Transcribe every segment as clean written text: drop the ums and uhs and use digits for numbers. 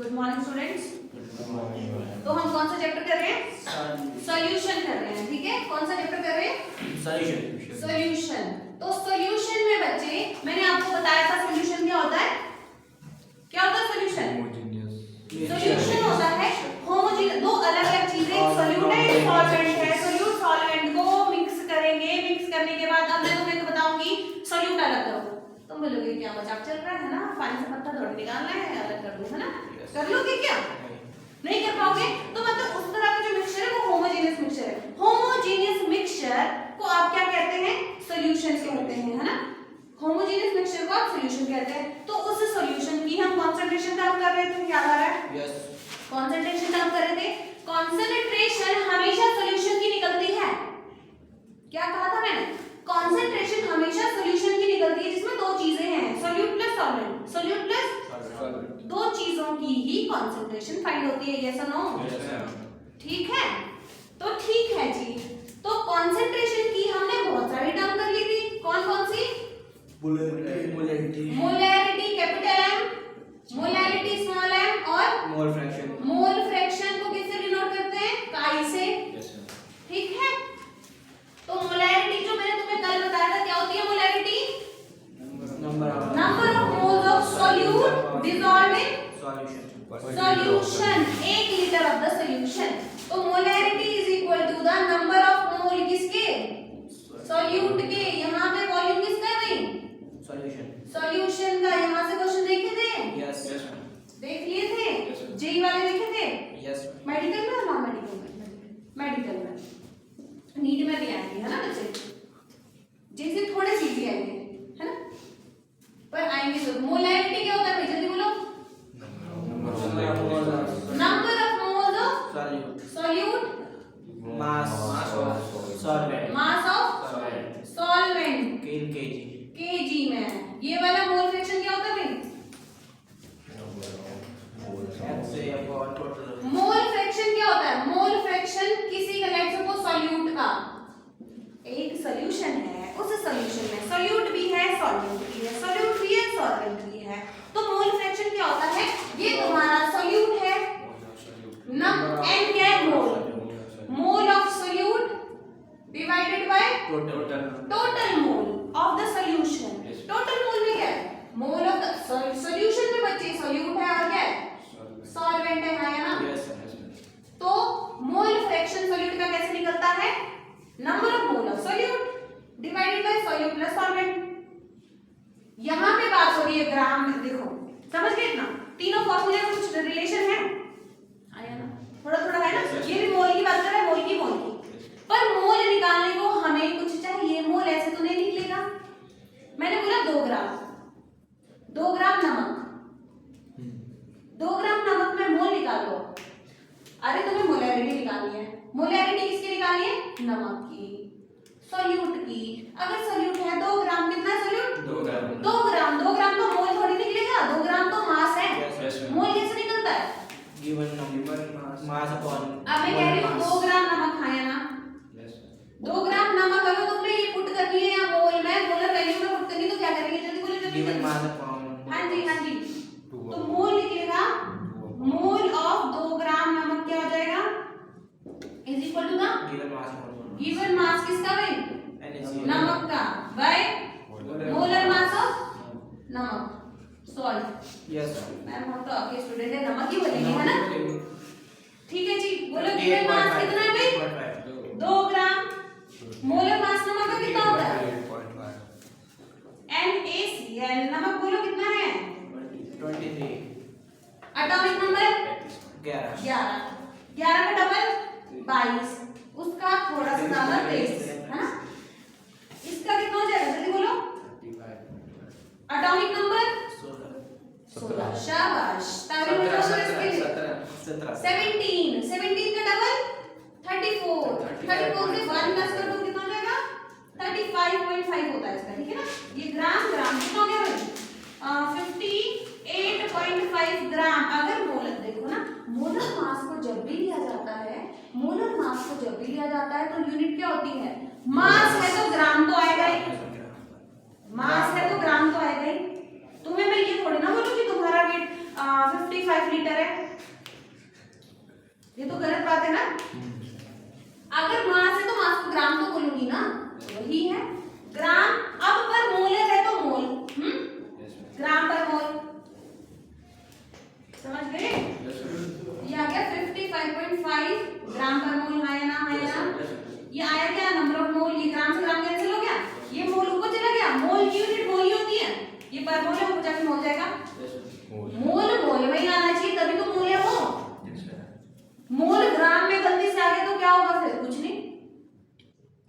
Good morning students. तो हम कौन सा चैप्टर कर रहे हैं? सॉल्यूशन कर रहे हैं। ठीक है, कौन सा चैप्टर कर रहे हैं? सॉल्यूशन। तो सॉल्यूशन में बच्चे मैंने आपको बताया था सॉल्यूशन क्या होता है? क्या होता है सॉल्यूशन? सॉल्यूशन होता है होमोजेनियस, दो अलग अलग चीजें, सॉल्यूट है, सॉल्वेंट है। सॉल्यूट सॉल्वेंट को मिक्स करेंगे, मिक्स करने के बाद अब मैं तुम्हें बताऊंगी सॉल्यूट अलग करो। तुम बोलोगे क्या मजाक चल रहा है ना, पानी से पत्ता थोड़ी निकालना है, अलग कर दूं, है ना? कर लोगे क्या? नहीं कर पाओगे। तो मतलब उस तरह का जो मिक्सचर है वो होमोजेनियस मिक्सचर है। होमोजेनियस मिक्सचर को आप क्या कहते हैं? सॉल्यूशन कहते हैं, है ना? होमोजेनियस मिक्सचर को आप सॉल्यूशन कहते हैं। तो उस सॉल्यूशन की हम कंसंट्रेशन कम कर रहे थे, याद आ रहा है? यस। कंसंट्रेशन कम कर रहे थे। कंसंट्रेशन हमेशा सॉल्यूशन की निकलती है। क्या कहा था मैंने? कंसंट्रेशन हमेशा सॉल्यूशन की निकलती है, जिसमें दो चीजें हैं, solute plus solvent. Solute plus दो चीजों की ही कंसंट्रेशन फाइंड होती है। यस और नो? ठीक है, तो ठीक है जी। तो कंसंट्रेशन की हमने बहुत सारी टर्म कर ली थी। कौन कौन सी? Molarity capital M, molarity small m, और मोल फ्रैक्शन। मोल फ्रैक्शन को किससे डिनोट करते हैं? काई से। ठीक है, तो मोलैरिटी जो मैंने तुम्हें कल बताया था क्या होती है? Molarity number of moles of solute dissolved in solution, 1 litre of the solution. तो molarity is equal to the number of mole किसके? सॉल्यूट के। यहाँ पे वॉल्यूम किसका है भाई? सॉल्यूशन का। यहाँ से क्वेश्चन देखे थे? यस देख लिए थे। जेई वाले देखे थे? यस। मेडिकल में और नॉन मेडिकल में? मेडिकल में। नीट में भी आएंगे, है ना बच्चे? जैसे थोड़े सीधी आएंगे, है ना? पर आएंगे तो मोलैरिटी क्या होता है भाई? जल्दी बोलो। Number of moles of solute, mass of solvent KG में। ये वाला मोल फ्रैक्शन क्या होता है भाई? मोल फ्रैक्शन क्या होता है? मोल फ्रैक्शन किसी कंडक्टर को सॉल्यूट का, एक सॉल्यूशन है, उस सॉल्यूशन में सॉल्यूट भी है, सॉल्वेंट भी है, सॉल्यूट भी है, सॉल्वेंट भी है। तो मोल फ्रैक्शन क्या होता है? ये तुम्हारा सॉल्यूट है, एन क्या है? Mole of solute divided by total mole of the solution. Total mole में क्या है? मोल ऑफ द सॉल्यूशन में बच्चे सॉल्यूट है और क्या है? सॉल्वेंट है, हाँ या ना? तो मोल फ्रैक्शन सॉल्यूट का कैसे निकलता है? Number of mole of solute divided by solute plus solvent. यहां पे बात हो रही है ग्राम में, देखो समझ गए इतना? तीनों फॉर्मूले में कुछ रिलेशन है, आया ना? थोड़ा थोड़ा है ना? ये भी मोल की बात कर रहा है, मोल की। पर मोल निकालने को हमें कुछ चाहिए। मोल ऐसे तो नहीं निकलेगा। मैंने बोला 2 ग्राम, 2 ग्राम नमक, 2 ग्राम नमक में मोल निकालो। अरे तुम्हें मोलैरिटी निकालनी है। मोलैरिटी किसकी निकालनी है? नमक की, सॉल्यूट की। अगर सॉल्यूट है 2 ग्राम, कितना सॉल्यूट? 2 ग्राम। 2 ग्राम तो मोल थोड़ी निकलेगा, 2 ग्राम तो मास है। मोल कैसे निकलता है? Given mass upon. अब मैं कह रही हूँ 2 ग्राम नमक खाया ना? 2 ग्राम नमक अगर तुमने ये पुट करनी है या मोल में, मोलर वैल्यू में पुट करनी, तो क्या करेंगे? जल्दी बोलो, जल्दी। Given mass upon. हाँ जी, हाँ जी। तो मोल निकलेगा, मोल ऑफ 2 ग्राम नमक क्या हो जाएगा? Is equal to the given mass किसका भाई? नमक का, बाय मोलर मास ऑफ नमक, सॉल्ट। यस मैम, हम तो आपके स्टूडेंट है, नमक ही बोलेंगे, है ना? ठीक है जी, बोलो गिवन मास कितना है भाई? 2 ग्राम। मोलर मास नमक का कितना होता है? NaCl। नमक बोलो कितना है? 23। Atomic number 11। 11 का डबल 22, उसका थोड़ा सा ज्यादा 23, है ना? इसका कितना हो जाएगा? जल्दी बोलो। Atomic number 16। शाबाश। ताली बजाओ इसके लिए। 17। 17 का डबल 34। 34 से 1 प्लस कर दो, कितना हो जाएगा? 35.5 होता है इसका, ठीक है ना? ये ग्राम कितना हो गया भाई? 58.5 ग्राम। अगर मोलर, देखो ना, मोलर मास को जब भी लिया जाता है, मोलर मास को जब भी लिया जाता है तो यूनिट क्या होती है? मास है तो ग्राम तो आएगा ही, मास है तो ग्राम तो आएगा ही। तुम्हें मैं ये थोड़ी ना बोलूं कि तुम्हारा वेट 55 लीटर है, है ना, अगर मास है तो मास को ग्राम तो बोलूंगी ना, वही है ग्राम। अब पर मोलर है तो मोल, ग्राम पर मोल, समझ गए? ये आ गया 55.5 ग्राम पर मोल। हाँ या ना, हाँ या ना? ये आया क्या, नंबर ऑफ मोल। ये ग्राम से ग्राम कैंसिल हो गया, ये मोल ऊपर चला गया। मोल की यूनिट मोल ही होती है, ये पर मोल है, ऊपर जाके मोल जाएगा। मोल मोल में ही आना चाहिए, तभी तो मोल है वो। मोल ग्राम में गलती से आ गया तो क्या होगा फिर, कुछ नहीं।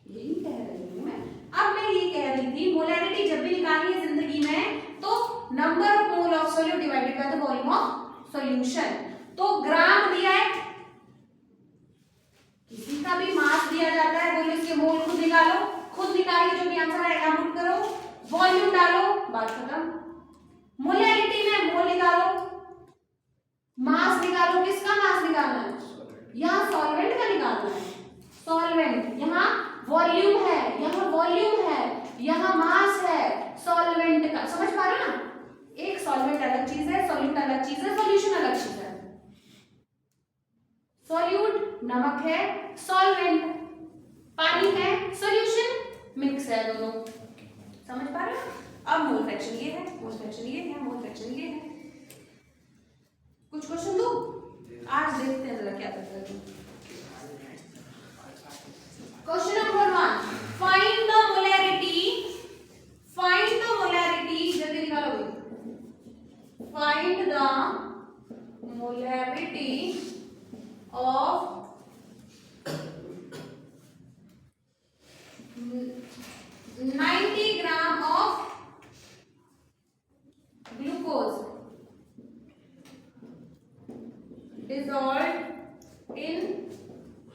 यही कह रही हूँ मैं। अब मैं ये कह रही थी मोलैरिटी जब भी निकालनी है जिंदगी में तो number of mole of solute divided by the volume of solution. तो ग्राम दिया है, किसी का भी मास दिया जाता है, बोलो इसके मोल खुद निकालो, खुद निकाल के जो भी आंसर आएगा पुट करो, वॉल्यूम डालो, बात खत्म। मोलैरिटी में मोल निकालो, मास निकालो, किसका मास निकालना है, यहाँ सॉल्वेंट का निकालना है, सॉल्वेंट। यहाँ वॉल्यूम है, यहाँ वॉल्यूम है, यहाँ मास है सॉल्वेंट का। समझ पा रहे हो ना, एक सॉल्वेंट अलग चीज है, सॉल्यूट अलग चीज है, सॉल्यूशन अलग चीज है। सॉल्यूट नमक है, सॉल्वेंट पानी है, सॉल्यूशन मिक्स है, दोनों। समझ पा रहे हो? अब मोल फ्रैक्शन ये है, मोल फ्रैक्शन ये है, मोल फ्रैक्शन ये है। कुछ क्वेश्चन दो, आज देखते हैं जरा क्या करते हैं। Question number 1, find the molarity, find the molarity, जल्दी निकालो। Find the molarity of 90 gram of glucose dissolved in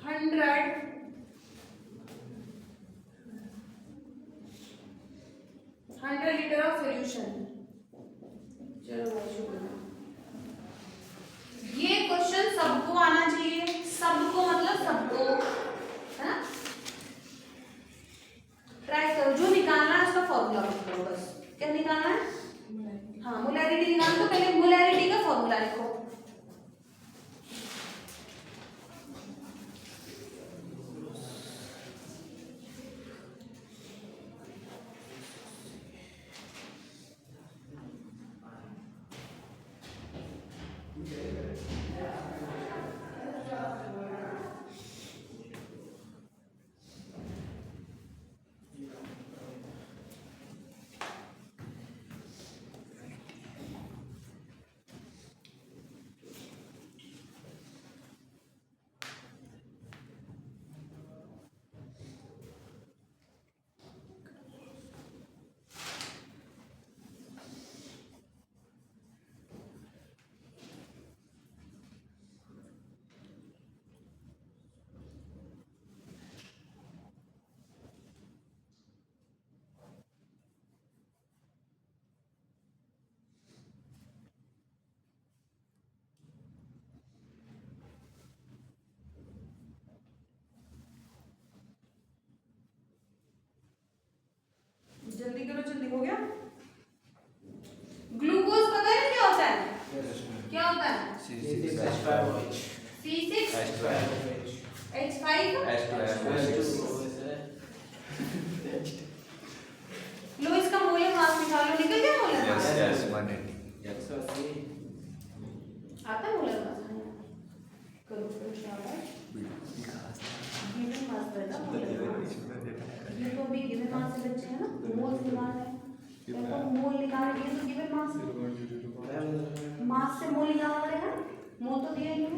100 liter of solution। चलो ये क्वेश्चन सबको आना चाहिए, सबको मतलब सबको, है ना? ट्राई करो, जो निकालना है उसका फॉर्मूला लिखो बस। क्या निकालना है? हाँ, मोलैरिटी निकालना, तो पहले मोलैरिटी का फॉर्मूला लिखो। जल्दी करो, जल्दी हो गया। ग्लूकोज पता है क्या होता है? क्या होता है? C6H5 लो, इसका मोलर मास निकालो, निकल गया मोलर मास। आता मोलर मास करो, गिवन मास पैदा मोलर मास। ये तो अभी गिवन मास से बच्चे हैं ना, मोल से निकालना है, तो मोल निकालेंगे तो गिवन मास से, मास से मोल निकालना पड़ेगा, मोल तो दिया ही है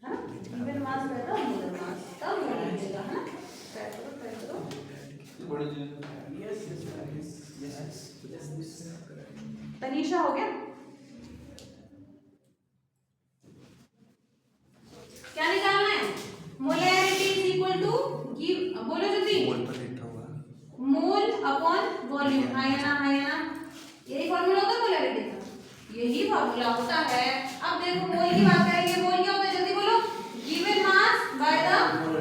ना, गिवन मास पैदा मोलर मास, तब मोल निकलेगा, है ना? ट्राई करो। तनीषा हो गया? क्या निकालना है? मोलैरिटी इज इक्वल टू, बोलो जल्दी, मोल अपॉन वॉल्यूम। हाँ या ना, हाँ या ना? यही फॉर्मूला होता है मोलैरिटी का, यही फॉर्मूला होता है। अब देखो मोल की बात करेंगे, मोल क्या होता है, जल्दी बोलो। Given mass by the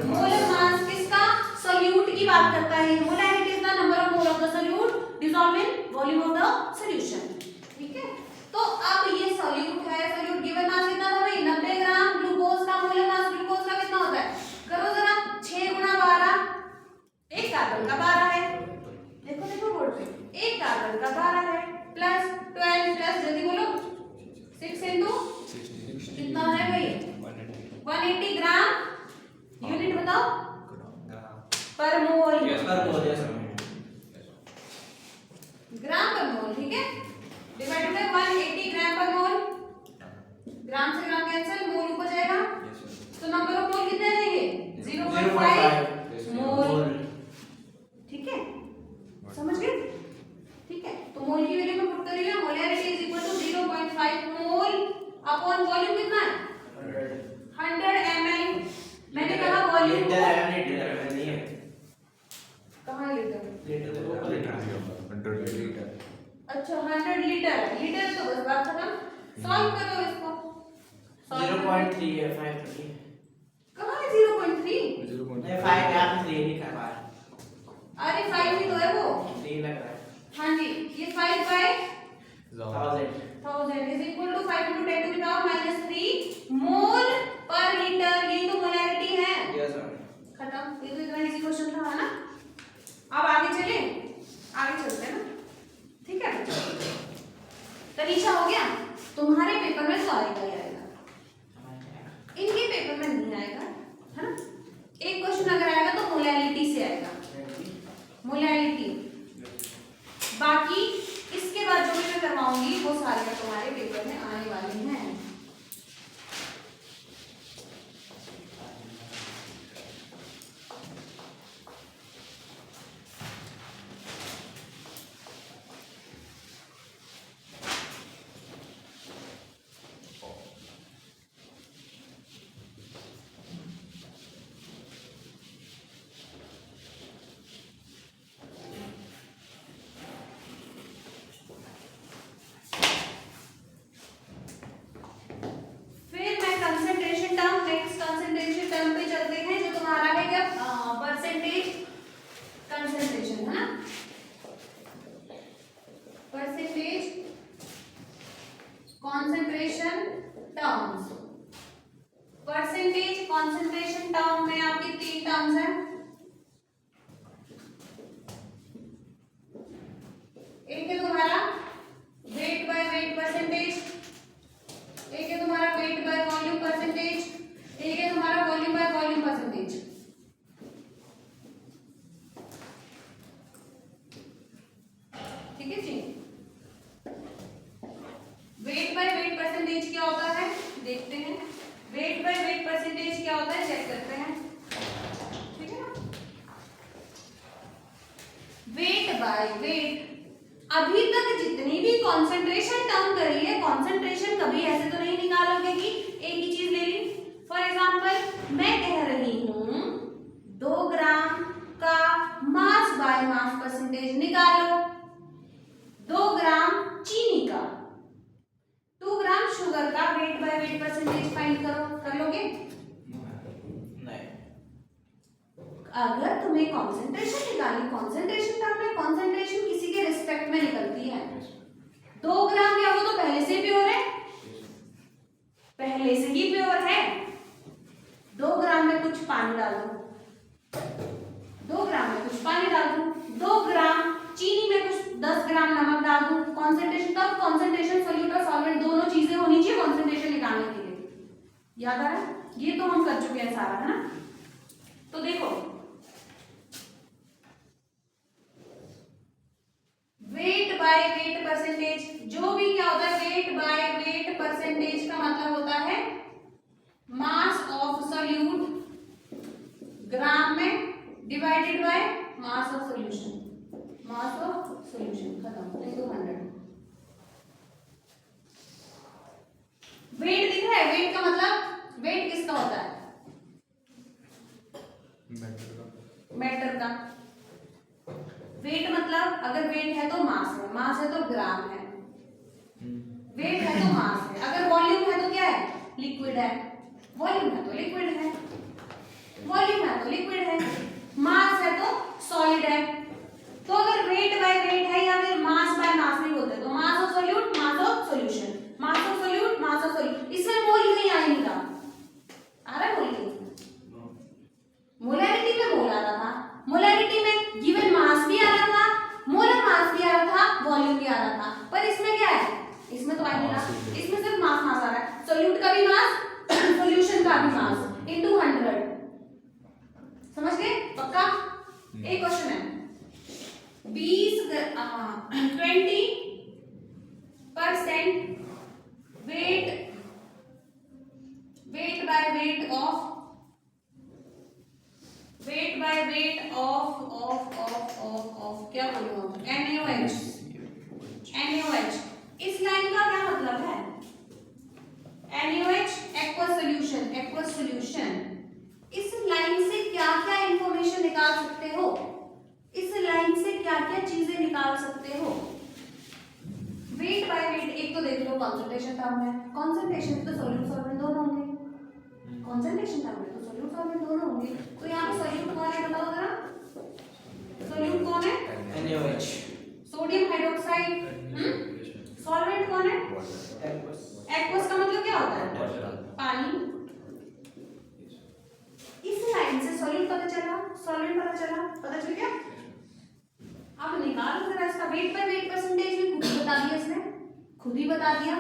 molar मास, किसका? सॉल्यूट की बात करता है। Molarity is the number of mole of the solute dissolve in volume of the solution. ठीक है, तो अब ये सॉल्यूट है, सॉल्यूट गिवन मास कितना था भाई? 90 ग्राम ग्लूकोज का मोल कितना है भाई 180 ग्राम, यूनिट बताओ पर मोल, ग्राम पर मोल, ठीक है, डिवाइडेड बाय 180 ग्राम पर मोल, ग्राम से ग्राम कैंसिल, मोल ऊपर जाएगा, तो नंबर ऑफ मोल कितने आ जाएंगे 0.5 मोल, ठीक है, समझ गए, ठीक है, तो मोल की वैल्यू में पुट करेंगे, molarity is equal to 0.5 mole upon volume कितना है 100 ml, मैंने कहा वॉल्यूम कहाँ लीटर, अच्छा 100 लीटर, लीटर तो बस बात खत्म, सॉल्व करो इसको, 0.3 है 5 कहाँ है 0.3, नहीं 5 यहाँ 3 लिखा है, अरे 5 ही तो है वो, 3 लग रहा है, हाँ जी, ये 5 by 1000 is equal to 5 into 10 to the power -3 mole per litre, ये तो मोलैरिटी है, यस सर, खत्म, ये तो इतना इजी क्वेश्चन था ना। अब आगे चले, आगे चलते हैं ना, ठीक है, तनीषा हो गया, तुम्हारे पेपर में तो आएगा ही आएगा, इनके पेपर में नहीं आएगा, है ना, एक क्वेश्चन अगर आएगा तो मोलैरिटी से आएगा, मोलैरिटी, बाकी इसके बाद जो भी मैं करवाऊंगी वो सारे तुम्हारे पेपर में आने वाले हैं। Concentration terms, percentage concentration term में आपकी 3 टर्म्स हैं, एक है तुम्हारा वेट बाय वेट परसेंटेज, एक है तुम्हारा वेट बाय वॉल्यूम परसेंटेज, एक है तुम्हारा वॉल्यूम बाय वॉल्यूम परसेंटेज, ठीक है जी। वेट बाय वेट परसेंटेज क्या होता है देखते हैं, वेट बाय वेट परसेंटेज क्या होता है चेक करते हैं, ठीक है ना, वेट बाय वेट, अभी तक जितनी भी कंसंट्रेशन टर्म करी है, कंसंट्रेशन कभी ऐसे तो नहीं निकालोगे कि एक ही चीज ले ली, फॉर एग्जांपल मैं कह रही हूं 2 ग्राम का मास बाय मास परसेंटेज निकालो, 2 ग्राम चीनी का, 2 ग्राम शुगर का weight by weight percentage find करो, कर लोगे? नहीं, अगर तुम्हें कंसंट्रेशन निकालनी, कंसंट्रेशन टर्म में कंसंट्रेशन किसी के रिस्पेक्ट में निकलती है, 2 ग्राम क्या वो तो पहले से प्योर है, पहले से ही प्योर है, 2 ग्राम में कुछ पानी डाल दो, 2 ग्राम में कुछ पानी डाल दूं, 2 ग्राम चीनी में कुछ 10 ग्राम नमक डाल दूं, कंसंट्रेशन तब कंसंट्रेशन सोल्यूट और सॉल्वेंट दोनों चीजें होनी चाहिए कंसंट्रेशन निकालने के लिए, याद आ रहा है, ये तो हम कर चुके हैं सारा, है ना। तो देखो वेट बाय वेट परसेंटेज, जो भी क्या होता है वेट बाय वेट परसेंटेज का मतलब होता है मास ऑफ सोल्यूट ग्राम में divided by mass of solution, mass of solution खत्म, इनटू 100। वेट दिख रहा है, वेट का मतलब वेट किसका होता है, मैटर का, वेट मतलब अगर वेट है तो मास है तो ग्राम है, वेट है तो मास है, अगर वॉल्यूम है तो क्या है, लिक्विड है, वॉल्यूम है तो लिक्विड है, वॉल्यूम है तो लिक्विड है, मास है तो सॉलिड है, तो अगर वेट बाय वेट है या फिर मास बाय मास भी बोलते हैं, तो mass of solute mass of solution, mass of solute mass of solute, इसमें मोल नहीं आ नहीं रहा, आ रहा है मोल नहीं, मोलैरिटी में मोल आ रहा था, मोलैरिटी में गिवन मास भी आ रहा था, मोलर मास भी आ रहा था, वॉल्यूम भी आ रहा था, पर इसमें क्या है, इसमें तो आ नहीं रहा, इसमें सिर्फ मास आ रहा है, सोल्यूट का भी मास का भी मास इनटू 100, समझ गए? पक्का? एक क्वेश्चन है 20% weight by weight of क्या बोलूं NaOH। इस लाइन का क्या मतलब है? NaOH aqueous solution। इस लाइन से क्या क्या इंफॉर्मेशन निकाल सकते हो? इस लाइन से क्या क्या चीजें निकाल सकते हो? वेट बाय वेट, एक तो देख लो कंसंट्रेशन टर्म है, कंसंट्रेशन तो सॉल्यूट सॉल्वेंट दोनों होंगे, कंसंट्रेशन टर्म में तो सॉल्यूट सॉल्वेंट दोनों होंगे, तो यहाँ पे सॉल्यूट कौन है बताओ जरा, सॉल्यूट कौन है? NaOH। Sodium hydroxide. सॉल्वेंट कौन है? एक्वस का मतलब क्या होता है? पानी। इस लाइन से सॉल्यूट पता चला, सॉल्वेंट पता चल गया। अब निकालो जरा इसका वेट बाय वेट परसेंटेज भी खुद ही बता दिया।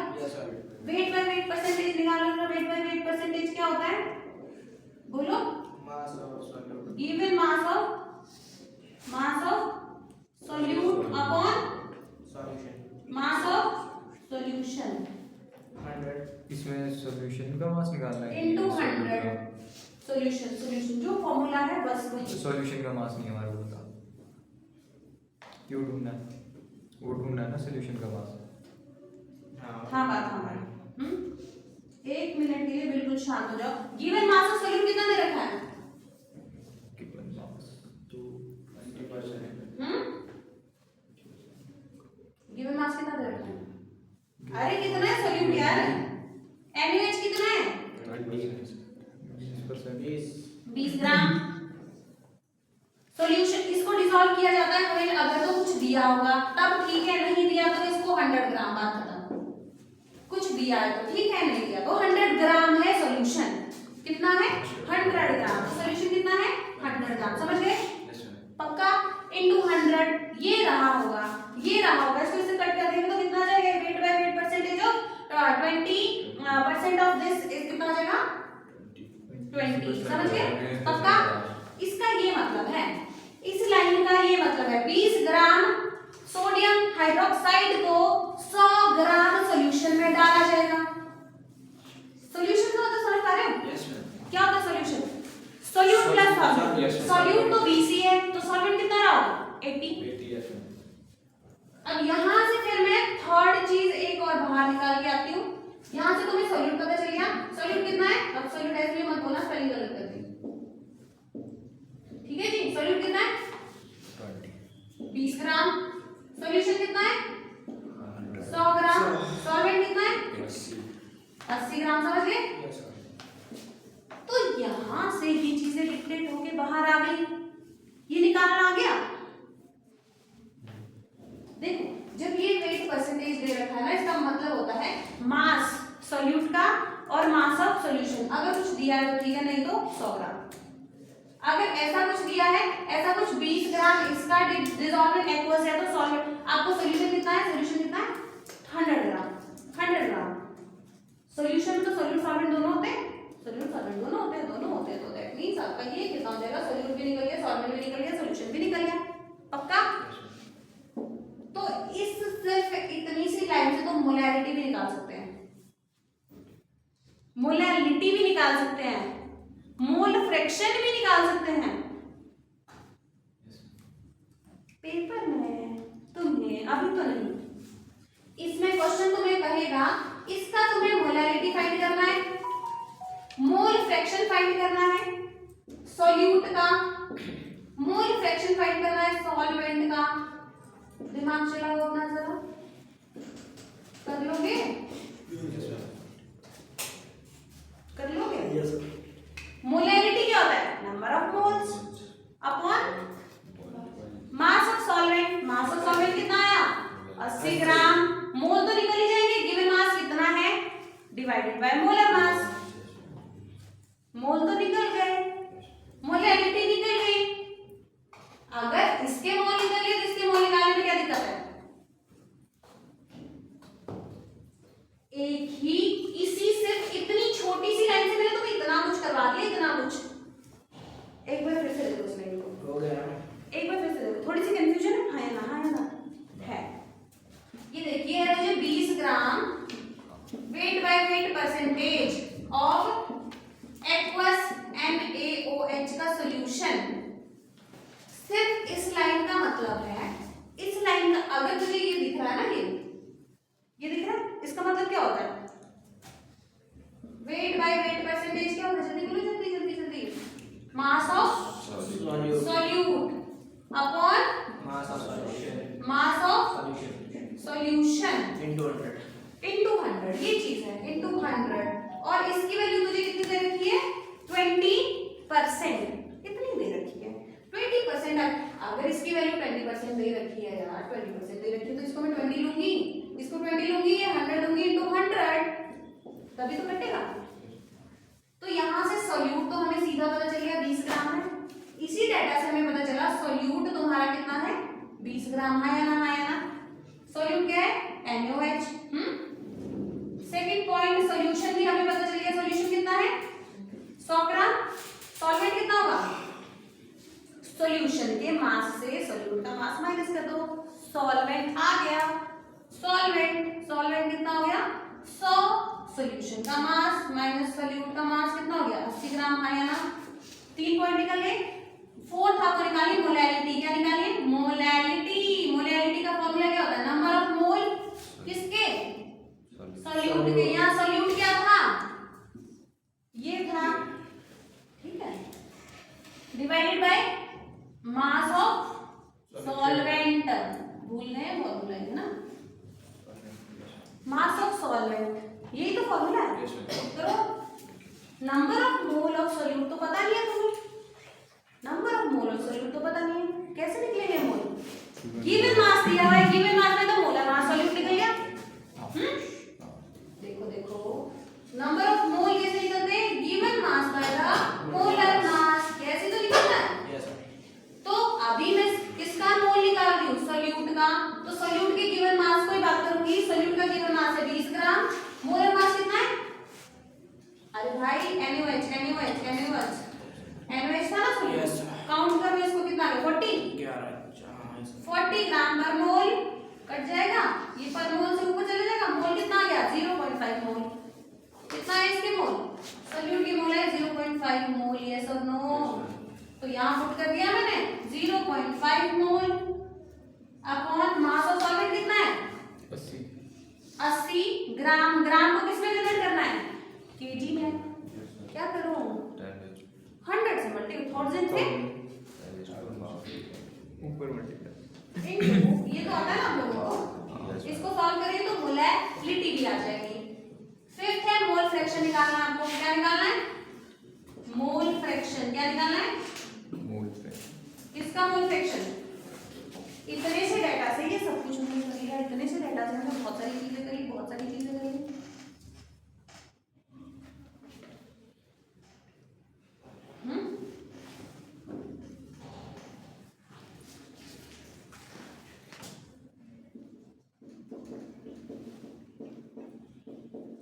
वेट बाय वेट परसेंटेज निकालो जरा, वेट बाय वेट परसेंटेज क्या होता है बोलो? Given mass of solute upon mass of solution 100। इसमें सॉल्यूशन का मास निकालना है इनटू 100। सॉल्यूशन जो फॉर्मूला है बस वही। सॉल्यूशन का मास नहीं हमारे को पता, क्यों ढूंढना है? वो ढूंढना है ना सॉल्यूशन का मास। हाँ बात हमारी। एक मिनट के लिए बिल्कुल शांत हो जाओ। गिवन मास ऑफ सॉल्यूट कितना दे रखा है? Given mass 20%। गिवन मास कितना दे रखा है? अरे कितना है सॉल्यूट यार? NaOH कितना है? 20 ग्राम। सॉल्यूशन इसको डिसॉल्व किया जाता है हमें, अगर तो कुछ दिया होगा तब ठीक है, नहीं दिया तो इसको 100 ग्राम, बात खत्म। कुछ दिया है तो ठीक है, नहीं दिया तो 100 ग्राम है सॉल्यूशन। कितना है? 100 ग्राम। तो सॉल्यूशन कितना है? 100 ग्राम, समझ गए? पक्का? इनटू 100 ये रहा होगा, इसको इससे कट कर देंगे तो कितना आ जाएगा? Weight by weight percentage of 20% of this कितना आ जाएगा? 20, समझ गए? पक्का? इसका ये मतलब है, इस लाइन का ये मतलब है 20 ग्राम सोडियम हाइड्रोक्साइड को 100 ग्राम सॉल्यूशन में डाला जाएगा। सॉल्यूशन का मतलब समझ पा रहे हो? क्या होता है solution? Solute plus solvent. Solute तो 20 ही है, तो सॉल्वेंट कितना रहा होगा? 80। अब यहां से फिर मैं थर्ड चीज एक और बाहर निकाल के आती हूँ। यहां से तुम्हें सॉल्यूट पता चल गया, सॉल्यूट कितना है? अब सॉल्यूट ऐसे मत बोलना, स्पेलिंग गलत कर दी, ठीक है जी? सॉल्यूट कितना है? 20 ग्राम। सॉल्यूशन कितना है? 100 ग्राम। सॉल्वेंट कितना है? 80 ग्राम, समझ गए? तो यहां से ये चीजें डिक्टेट होके बाहर आ गई, ये निकालना आ गया। देखो जब ये वेट परसेंटेज दे रखा है ना, इसका मतलब होता है मास सॉल्यूट का और मास ऑफ सॉल्यूशन। अगर कुछ दिया है तो ठीक है, नहीं तो 100 ग्राम। अगर ऐसा कुछ दिया है, ऐसा कुछ 20 ग्राम इसका डिसॉल्व इन एक्वस है तो सॉल्वेंट, आपको सॉल्यूशन कितना है? सॉल्यूशन कितना है? 100 ग्राम। 100 ग्राम सॉल्यूशन तो सॉल्यूट सॉल्वेंट दोनों होते हैं, तो दैट मींस आपका ये कितना हो जाएगा? सॉल्यूट भी निकल गया, सॉल्वेंट भी निकल गया, सॉल्यूशन भी निकल गया। पक्का? तो इस सिर्फ इतनी सी लाइन से तो मोलैरिटी भी निकाल सकते हैं, मोलैलिटी भी निकाल सकते हैं, मोल फ्रैक्शन भी निकाल सकते हैं। पेपर में तुम्हें अभी तो नहीं, इसमें क्वेश्चन तुम्हें कहेगा इसका तुम्हें मोलैलिटी फाइंड करना है, मोल फ्रैक्शन फाइंड करना है, सॉल्यूट का मोल फ्रैक्शन फाइंड करना है, सॉल्वेंट का। दिमाग चलाओ अपना जरा, कर लोगे? कर लोगे? मोलैरिटी क्या होता है? Number of moles upon mass of solvent. Mass of solvent कितना आया? 80 ग्राम। मोल तो निकल ही जाएंगे, गिवन मास कितना है डिवाइडेड बाय मोलर मास। मोल तो निकल गए, मोलैरिटी निकल गई। अगर इसके मोल निकल गए तो इसके मोल निकालने में क्या दिक्कत है? एक ही इसी सिर्फ इतनी छोटी सी लाइन से मैंने तुम्हें इतना करवा दिया इतना कुछ। एक बार फिर से देखो स्लाइड को, हो गया। एक बार फिर से देखो, थोड़ी सी कंफ्यूजन है, हाँ या ना, हाँ या ना है। ये देखिए है मुझे 20 gram weight by weight percentage of aqueous MaOH का सॉल्यूशन। सिर्फ इस लाइन का मतलब है, इस लाइन का अगर तुझे ये दिख रहा है ना, ये दिख रहा है, इसका मतलब क्या होता है? वेट बाय वेट परसेंटेज क्या होता है? जल्दी बोलो, जल्दी जल्दी जल्दी। Mass of solute upon mass of solution solution into 100 into 100, ये चीज है इनटू 100। और इसकी वैल्यू तुझे कितनी दे रखी है? 20%। कितनी दे रखी है? 20%। अगर इसकी वैल्यू 20% दे रखी है यार, 20% दे रखी है, तो इसको मैं 20 लूंगी, इसको 20 लूंगी, ये 100 लूंगी इनटू 100, तभी तो कटेगा। तो यहाँ से सॉल्यूट तो हमें सीधा पता चल गया 20 ग्राम है। इसी डाटा से हमें पता चला सॉल्यूट तुम्हारा कितना है? 20 ग्राम। है या ना, है या ना? सॉल्यूट क्या है? NaOH। सेकंड पॉइंट, सॉल्यूशन भी हमें पता चल गया, सॉल्यूशन कितना है? 100 ग्राम। सॉल्वेंट कितना होगा? सॉल्यूशन के मास से सॉल्यूट का मास माइनस कर दो, सॉल्वेंट आ गया। सॉल्वेंट कितना हो गया? 100। सॉल्यूशन का मास माइनस सॉल्यूट का मास कितना हो गया? 80 ग्राम। है या ना? 3 पॉइंट निकल गए। फोर्थ आपको निकालिए मोलैलिटी। क्या निकालिए? मोलैलिटी। मोलैलिटी का फॉर्मूला क्या होता है? नंबर ऑफ मोल किसके? सॉल्यूट के। यहाँ सॉल्यूट क्या था? ये था, ठीक है, divided by mass of solvent. भूल गए फॉर्मूला है ना, मास ऑफ सॉल्वेंट, यही तो फॉर्मूला है। करो, number of mole of solute तो पता नहीं है तुम्हें, number of mole of solute तो पता नहीं है, कैसे निकलेंगे मोल? गिवन मास दिया हुआ है, गिवन मास में तो मोलर मास सॉल्यूट निकल गया। देखो देखो, नंबर ऑफ मोल कैसे निकलते हैं? Given mass by the molar मास, कैसे तो निकलता है। Yes sir. तो अभी मैं किसका मोल निकाल रही हूँ? सॉल्यूट का। तो सॉल्यूट के गिवन मास को ही बात करूंगी। सॉल्यूट का गिवन मास है 20 ग्राम। मोलर मास कितना है? अरे भाई NaOH था ना सॉल्यूट। Yes, sir. काउंट करो इसको, कितना है? 40 40 ग्राम पर मोल कट जाएगा, ये पर मोल से ऊपर चले जाएगा। मोल कितना आ गया? 0.5 मोल। कितना है इसके मोल? सॉल्यूट की मोल है 0.5 मोल। यस और नो? तो यहाँ पुट कर दिया मैंने 0.5 mole upon mass of solvent कितना है? 80 ग्राम। ग्राम को किसमें कन्वर्ट करना है? केजी में। क्या करूं? 100 से मल्टीप्लाई, 1000 से ऊपर मल्टीप्लाई। ये तो आता है ना हम लोगों को। इसको सॉल्व करेंगे तो मोलैलिटी भी आ जाएगी। फिफ्थ है मोल फ्रैक्शन निकालना है आपको। क्या निकालना है? Mole fraction. क्या निकालना है? Mole fraction. किसका मोल फ्रैक्शन? इतने से डाटा से ये सब कुछ हमने कर लिया, इतने से डाटा से हमने बहुत सारी चीजें करी, बहुत सारी चीजें करी।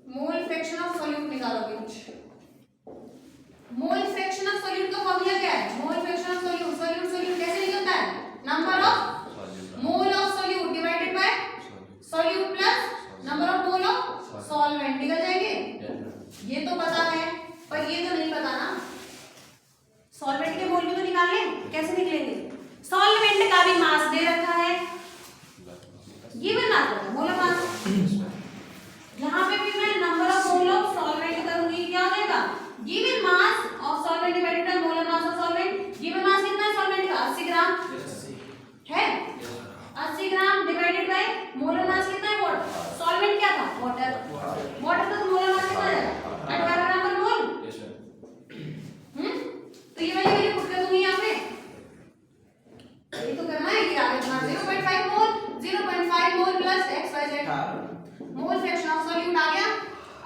मोल फ्रैक्शन ऑफ सॉल्यूट निकालोगे। मोल फ्रैक्शन ऑफ सॉल्यूट का फॉर्मूला क्या है? मोल fraction of solute, solute solute कैसे निकलता है? Number of mole of solute divided by solute plus number of mole of solvent. निकल जाएंगे? ये तो पता है, पर ये तो नहीं पता ना। सॉल्वेंट के मोल भी तो निकालने, कैसे निकलेंगे? सॉल्वेंट का भी मास दे रखा है, गिवन मास होता है मोलर मास। यहाँ पे भी मैं number of mole of solvent करूंगी, क्या हो जाएगा? Given mass of solvent divided by molar mass of solvent. Given mass कितना है सॉल्वेंट का? 80 ग्राम है। 80 ग्राम डिवाइडेड बाय मोलर मास कितना है? वाटर। सॉल्वेंट क्या था? वाटर। वाटर का तो मोलर मास कितना है? 18 ग्राम पर मोल। तो ये वाली वैल्यू पुट कर दूंगी यहाँ पे। ये तो करना है कि आगे तुम्हारा 0.5 mole, 0.5 mole plus XYZ। Mole fraction of solute आ गया।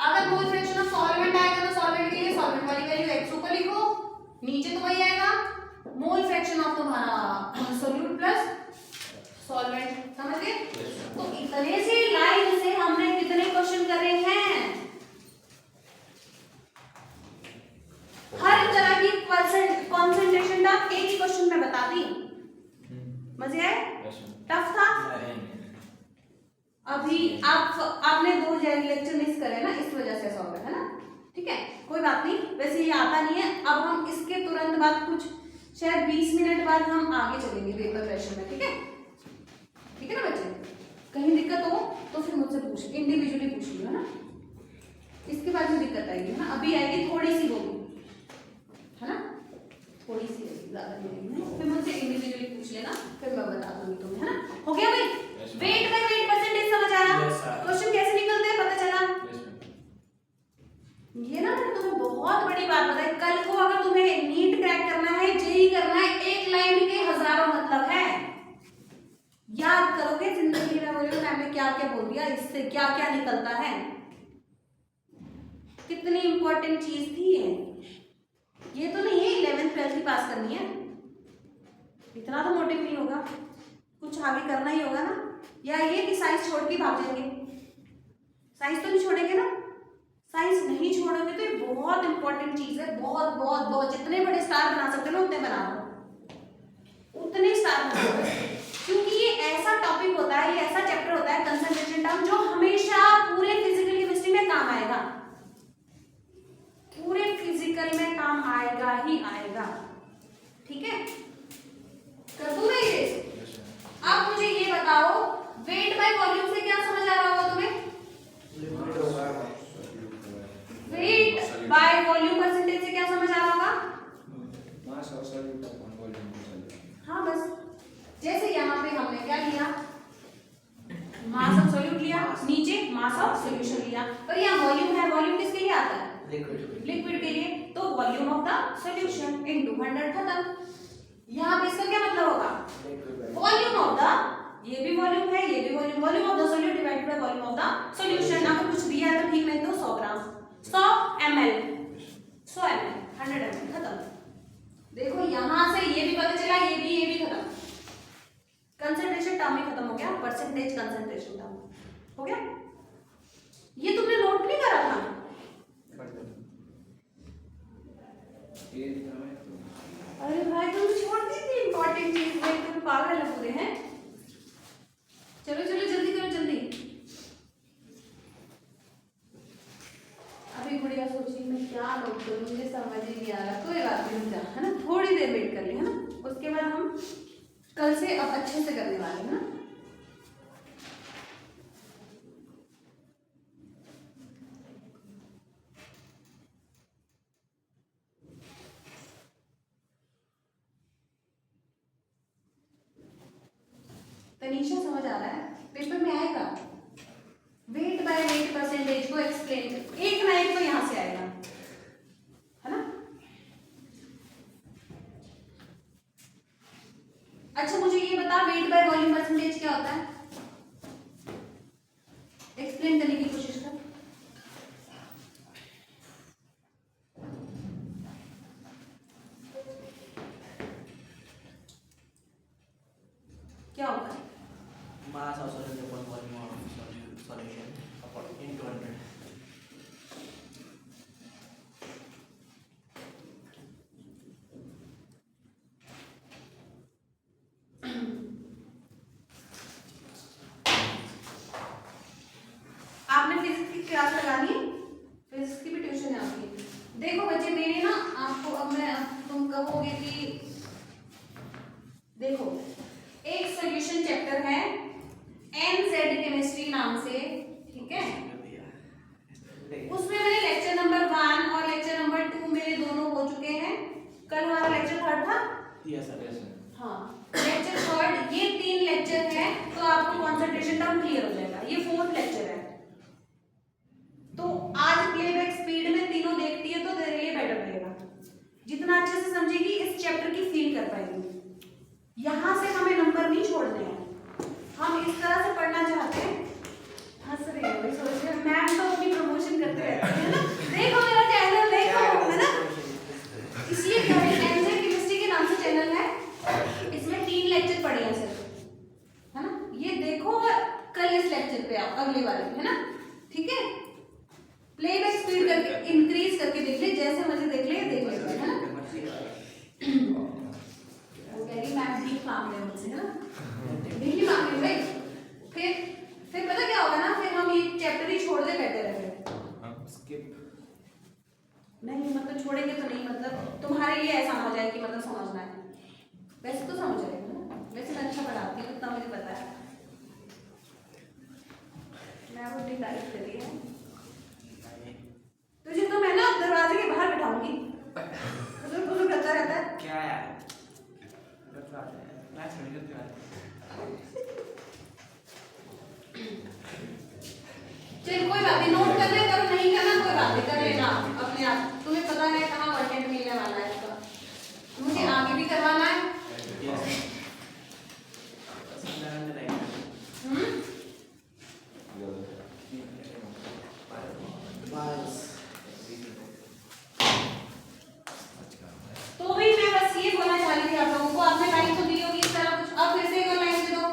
अगर मोल फ्रैक्शन ऑफ सॉल्वेंट आएगा तो सॉल्वेंट के लिए सॉल्वेंट वाली वैल्यू x ऊपर लिखो, नीचे तो वही आएगा। मोल फ्रैक्शन ऑफ तुम्हारा सॉल्यूट प्लस सॉल्वेंट। समझ गए? तो इतने से लाइन से हमने कितने क्वेश्चन करे हैं? बाद कुछ शायद 20 मिनट बाद हम आगे चलेंगे वेपर प्रेशर में, ठीक है? ठीक है ना बच्चे? कहीं दिक्कत हो तो फिर मुझसे पूछ, इंडिविजुअली पूछ लियो, है ना? इसके बाद में दिक्कत आएगी, है ना? अभी आएगी थोड़ी सी होगी, है ना? थोड़ी सी आएगी, ज्यादा नहीं आएगी। फिर मुझसे इंडिविजुअली पूछ लेना, फिर मैं बता दूंगी तुम्हें, है ना? हो गया भाई? वेट बाय वेट परसेंटेज समझ आया? क्वेश्चन कैसे निकलते हैं पता चला? ये ना मैंने तुम्हें बहुत बड़ी बात बताई। कल को अगर तुम्हें नीट क्रैक करना है, जेई करना है, एक लाइन के हजारों मतलब है। याद करोगे जिंदगी में बोलो मैंने क्या क्या बोल दिया, इससे क्या क्या निकलता है, कितनी इंपॉर्टेंट चीज थी ये तो नहीं है 11th 12th की पास करनी है, इतना तो मोटिव नहीं होगा, कुछ आगे करना ही होगा ना। या ये कि साइंस छोड़ के भाग जाएंगे, साइंस तो नहीं छोड़ेंगे ना। साइंस नहीं छोड़ोगे तो ये बहुत इंपॉर्टेंट चीज है, बहुत बहुत बहुत। जितने बड़े स्टार बना सकते हो उतने बना दो, उतने स्टार बना दो, क्योंकि ये ऐसा टॉपिक होता है, ये ऐसा चैप्टर होता है कंसंट्रेशन टर्म, जो हमेशा पूरे फिजिकल केमिस्ट्री में काम आएगा, पूरे फिजिकल में काम आएगा ही आएगा, ठीक है? कर दूं मैं ये? अब मुझे ये बताओ वेट बाय वॉल्यूम से क्या समझ आ रहा होगा तुम्हें? वेट बाय वॉल्यूम परसेंटेज से क्या समझ आ रहा होगा? मास और सॉल्यूट अपॉन वॉल्यूम। हाँ बस, जैसे यहाँ पे हमने क्या लिया, मास ऑफ सॉल्यूट लिया, नीचे मास ऑफ सॉल्यूशन लिया, और यहाँ वॉल्यूम है, वॉल्यूम किसके लिए आता है? लिक्विड के लिए, तो volume of the solution into 100 खत्म। यहाँ पे इसका क्या मतलब होगा? वॉल्यूम ऑफ द, ये भी वॉल्यूम है, ये भी volume, volume of the solute divided by volume of the solution. अगर कुछ दिया है तो ठीक, नहीं तो 100 ग्राम, 100 ml, 100 ml, 100 ml खत्म। देखो यहाँ से ये भी पता चला, ये भी खत्म, कंसंट्रेशन टर्म ही खत्म हो गया, परसेंटेज कंसंट्रेशन टर्म हो गया। ये तुमने नोट नहीं करा था? अरे भाई तुम छोड़ दी थी इंपॉर्टेंट चीज में, तुम पागल है पूरे हैं। चलो चलो जल्दी करो जल्दी। अभी गुड़िया सोच रही मैं क्या नोट करूं, मुझे समझ ही नहीं आ रहा। कोई बात नहीं, जा, है ना? थोड़ी देर वेट कर ले, है ना? उसके बाद हम कल से अब अच्छे से करने वाले हैं ना। तनीषा समझ आ रहा है? पेपर में आएगा वेट बाय वेट परसेंटेज को एक्सप्लेन, एक ना एक तो यहां से आएगा, है ना? अच्छा मुझे ये बता वेट बाय वॉल्यूम परसेंटेज क्या होता है? एक्सप्लेन करने की कोशिश कर। क्या होता है? Mass of solid upon volume of solution into 100. आपने फिजिक्स की क्लास लगानी है, फिजिक्स की भी ट्यूशन है आपकी। देखो बच्चे मेरी ना, आपको अब मैं, तुम कहोगे कि देखो एक सॉल्यूशन चैप्टर है NZ केमिस्ट्री नाम से, ठीक है? उसमें मेरे लेक्चर नंबर 1 और लेक्चर नंबर 2 मेरे दोनों हो चुके हैं। कल हमारा लेक्चर 3 था। Yes sir. हाँ, लेक्चर 3, ये 3 लेक्चर है तो आपको कंसंट्रेशन टर्म क्लियर हो जाएगा। ये 4th लेक्चर है, तो आज प्लेबैक स्पीड में तीनों देखती है तो तेरे लिए बेटर रहेगा। जितना अच्छे से समझेगी इस चैप्टर की फील कर पाएगी। यहाँ से हमें नंबर नहीं छोड़ने हैं, हम इस तरह से पढ़ना चाहते हैं। हंस रहे हो, सोच रहे हो मैम तो अपनी प्रमोशन करते रहते हैं ना। देखो मेरा चैनल देखो, है ना? इसलिए क्या है, NZ केमिस्ट्री के नाम से चैनल है, इसमें 3 लेक्चर पढ़े हैं सिर्फ, है ना? ये देखो और कल इस लेक्चर पे आओ, अगले वाले में, है ना? ठीक है? प्लेबैक स्पीड करके इंक्रीज करके देख ले, जैसे मर्जी देख ले, है ना? वो कह रही मैम भीख मांग रहे मुझसे, है ना? भीख ही मांग रहे भाई। फिर पता क्या होगा ना, फिर हम ये चैप्टर ही छोड़ दे बैठे रहेंगे। स्किप नहीं मतलब छोड़ेंगे तो नहीं, मतलब तुम्हारे लिए ऐसा हो जाए कि मतलब समझना है। वैसे तो समझ जाएगा ना, वैसे मैं अच्छा पढ़ाती हूँ, इतना मुझे पता है। मैं वो तारीफ करी है तुझे, तो मैं ना दरवाजे के बाहर बिठाऊंगी, बुजुर्ग बुजुर्ग करता रहता है। क्या यार मैं थोड़ी करती हूँ। चल कोई बात नहीं, नोट करना है करो, नहीं करना कोई बात नहीं, कर लेना अपने आप। तुम्हें पता है कहाँ कंटेंट मिलने वाला है इसका, मुझे आगे भी करवाना है। तो भी मैं बस ये बोलना चाह रही थी आप लोगों को, आपने लाइन तो दी होगी इस तरह कुछ, अब फिर से एक और लाइन दे दो।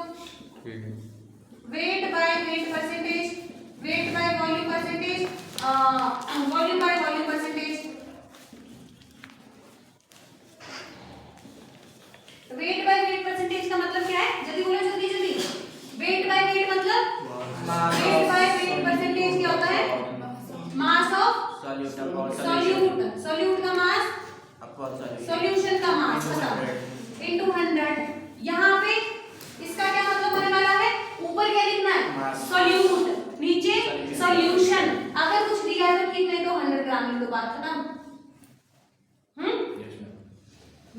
Weight by weight percentage, weight by volume percentage, volume by volume percentage. Weight by weight percentage का मतलब क्या है, जल्दी बोलो जल्दी जल्दी। वेट बाय वेट मतलब वेट बाय वेट परसेंटेज क्या होता है, मास ऑफ सॉल्यूट, सॉल्यूट का मास सॉल्यूशन का मास बताओ इनटू 100। यहाँ पे इसका क्या मतलब होने वाला है, ऊपर क्या लिखना है सॉल्यूट, नीचे सॉल्यूशन। अगर कुछ दिया है तो ठीक, नहीं तो 100 ग्राम लिख दो, बात खत्म।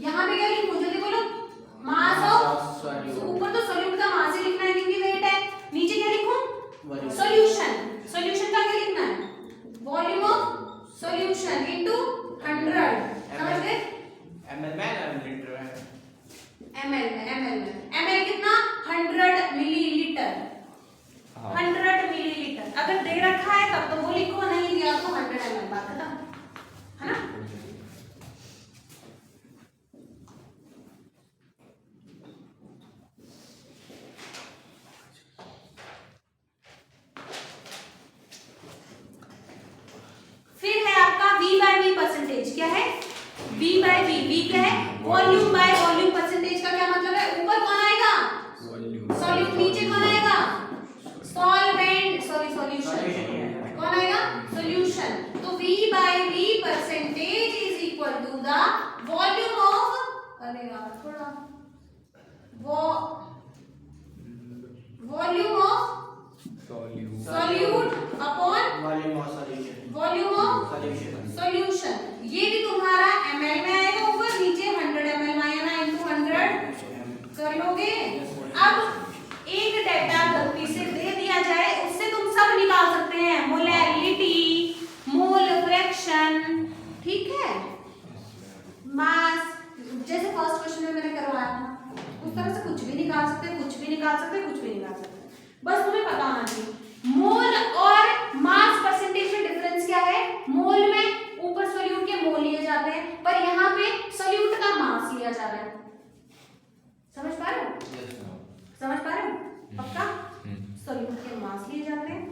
यहाँ पे क्या लिखूं जल्दी बोलो, मास ऑफ, ऊपर तो सॉल्यूट का मास ही लिखना है क्योंकि वेट है, नीचे क्या लिखूं सॉल्यूशन, सॉल्यूशन का क्या लिखना है वॉल्यूम ऑफ सॉल्यूशन इनटू 100, समझ गए। ml में लीटर है, ml ml कितना 100 मिलीलीटर, 100 मिलीलीटर। अगर दे रखा है तब तो वो लिखो, नहीं दिया तो 100 ml, बात खत्म है ना। फिर है आपका V by V परसेंटेज, क्या है V by V, V क्या है वॉल्यूम बाय वॉल्यूम परसेंटेज का क्या मतलब है, ऊपर कौन आएगा सॉल्यूट, नीचे कौन आएगा सॉल्वेंट, सॉरी सॉल्यूशन, कौन आएगा सॉल्यूशन। तो V by V percentage is equal to the volume of, अरे यार थोड़ा volume of solute upon volume of solution. ये भी तुम्हारा ml में आएगा, ऊपर नीचे 100 ml में आया ना, इनटू 100 कर लोगे। अब एक डेटा गलती से दे दिया जाए, उससे तुम सब निकाल सकते हैं, मोलैरिटी, मोल फ्रैक्शन, ठीक है, मास, जैसे फर्स्ट क्वेश्चन में मैंने करवाया था उस तरह से कुछ भी निकाल सकते, कुछ भी निकाल सकते, कुछ भी निकाल सकते। बस तुम्हें पता होना चाहिए मोल और मास परसेंटेज में डिफरेंस क्या है। मोल में ऊपर सॉल्यूट के मोल लिए जाते हैं, पर यहाँ पे सॉल्यूट का मास लिया जा रहा है। समझ पा रहे हो, समझ पा रहे हो पक्का। सॉल्यूट के मास लिए जाते हैं,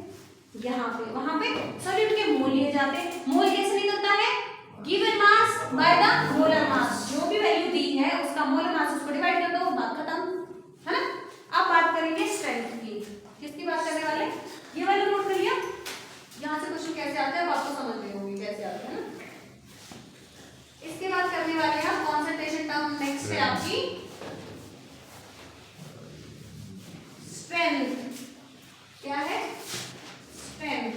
यहाँ पे वहां पे सॉल्यूट के मोल लिए जाते हैं। मोल कैसे निकलता है, given mass by the molar मास, जो भी वैल्यू दी है उसका मोलर मास उसको डिवाइड कर दो, बात खत्म है ना। अब बात करेंगे स्ट्रेंथ की, किसकी बात करने वाले, ये वाला नोट कर लिया, यहाँ से क्वेश्चन कैसे आते हैं आपको समझ गए होंगे कैसे आते हैं ना। इसके बाद करने वाले हैं कॉन्सेंट्रेशन टर्म, नेक्स्ट है आपकी स्ट्रेंथ, क्या है स्ट्रेंथ।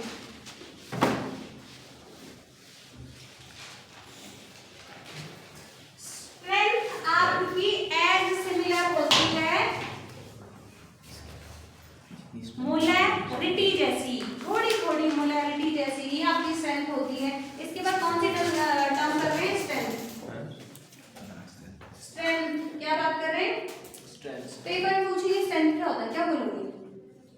स्ट्रेंथ आपकी एज सिमिलर होती है मोलैरिटी जैसी, थोड़ी थोड़ी मोलैरिटी जैसी ही आपकी स्ट्रेंथ होती है। इसके बाद कौन सी टर्म कर रहे हैं, स्ट्रेंथ, स्ट्रेंथ क्या बात कर रहे हैं, पेपर में पूछिए स्ट्रेंथ क्या होता है, क्या बोलोगे,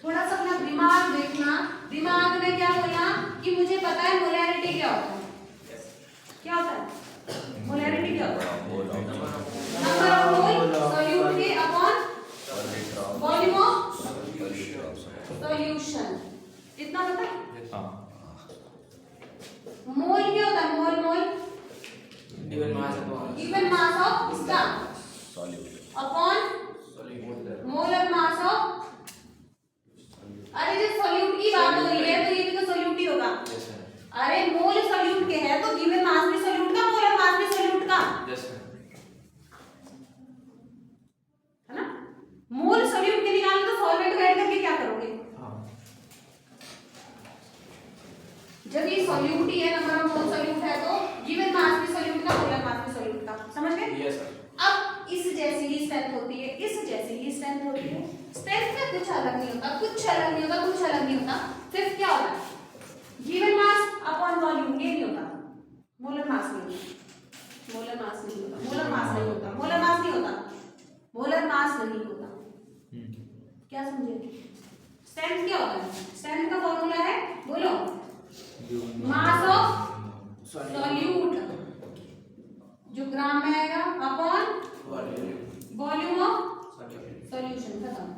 थोड़ा सा अपना दिमाग देखना, दिमाग में क्या बोलना कि मुझे पता है मोलैरिटी क्या होता है, क्या होता है मोलैरिटी, क्या होता है नंबर ऑफ मोल सॉल्यूट के अपॉन वॉल्यूम ऑफ सॉल्यूशन, इतना पता है। मोल क्या होता है, मोल मोल गिवन मास ऑफ इसका अपॉन मोलर मास ऑफ, अरे जब सॉल्यूट की बात हो रही है तो ये भी तो सॉल्यूट ही होगा। अरे मोल सॉल्यूट के है तो गिवन मास जब ये सॉल्यूट ही है, नंबर ऑफ मोल सॉल्यूट है, तो गिवन मास भी सॉल्यूट का, मोलर मास भी सॉल्यूट का, समझ गए? Yes sir. अब इस जैसी ही स्ट्रेंथ होती है, इस जैसी ही स्ट्रेंथ होती है, स्ट्रेंथ में कुछ अलग नहीं होता, कुछ अलग नहीं होता, कुछ अलग नहीं होता, सिर्फ क्या होता है, गिवन मास अपॉन वॉल्यूम, ये नहीं होता, मोलर मास नहीं होता, मोलर मास नहीं होता, मोलर मास नहीं होता, मोलर मास नहीं होता, मोलर मास नहीं होता। क्या समझे? स्ट्रेंथ क्या होता है? स्ट्रेंथ का फॉर्मूला है, बोलो, मास ऑफ सॉल्यूट जो ग्राम में आएगा अपॉन वॉल्यूम ऑफ सॉल्यूशन, खत्म।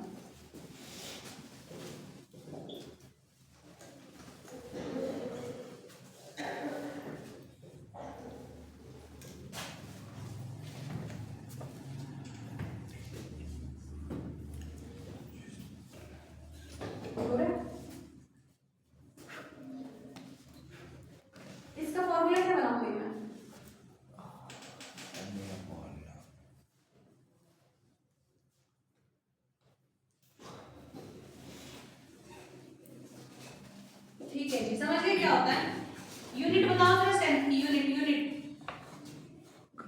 इसका फॉर्मूला क्या बनाऊंगी मैं? ठीक है जी, समझ गए क्या होता है? यूनिट बताओ जरा, स्ट्रेंथ की यूनिट, यूनिट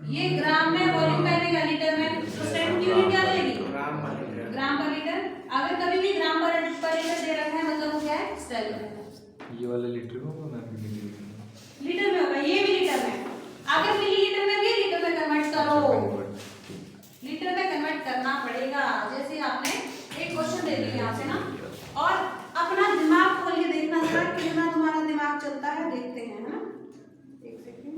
ये ग्राम में, वॉल्यूम में रहेगा लीटर में, तो स्ट्रेंथ की यूनिट क्या रहेगी? ग्राम पर लीटर। ग्राम पर लीटर। अगर कभी भी ग्राम पर लीटर दे रखा है मतलब वो क्या है? स्ट्रेंथ है। ये वाला लीटर होगा, मैं मिलीलीटर लीटर में होगा, ये भी लीटर में। अगर मिलीलीटर में भी लीटर में कन्वर्ट करो, लीटर में कन्वर्ट करना पड़ेगा। जैसे आपने एक क्वेश्चन दे दिया यहाँ से ना, और अपना दिमाग खोल के देखना जरा, कितना तुम्हारा दिमाग चलता है, देखते हैं, है ना? एक सेकंड,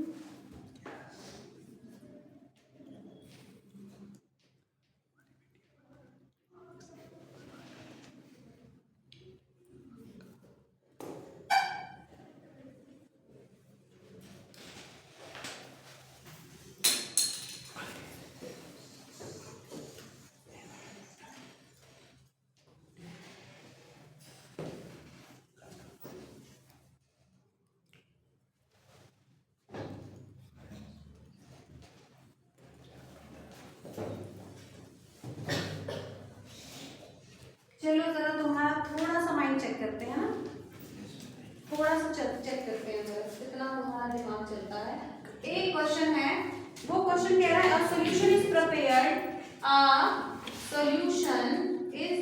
चलो जरा तुम्हारा थोड़ा सा माइंड चेक करते हैं ना, थोड़ा सा चेक करते हैं जरा कितना तुम्हारा दिमाग चलता है। एक क्वेश्चन है, वो क्वेश्चन कह रहा है, a solution is prepared, a solution is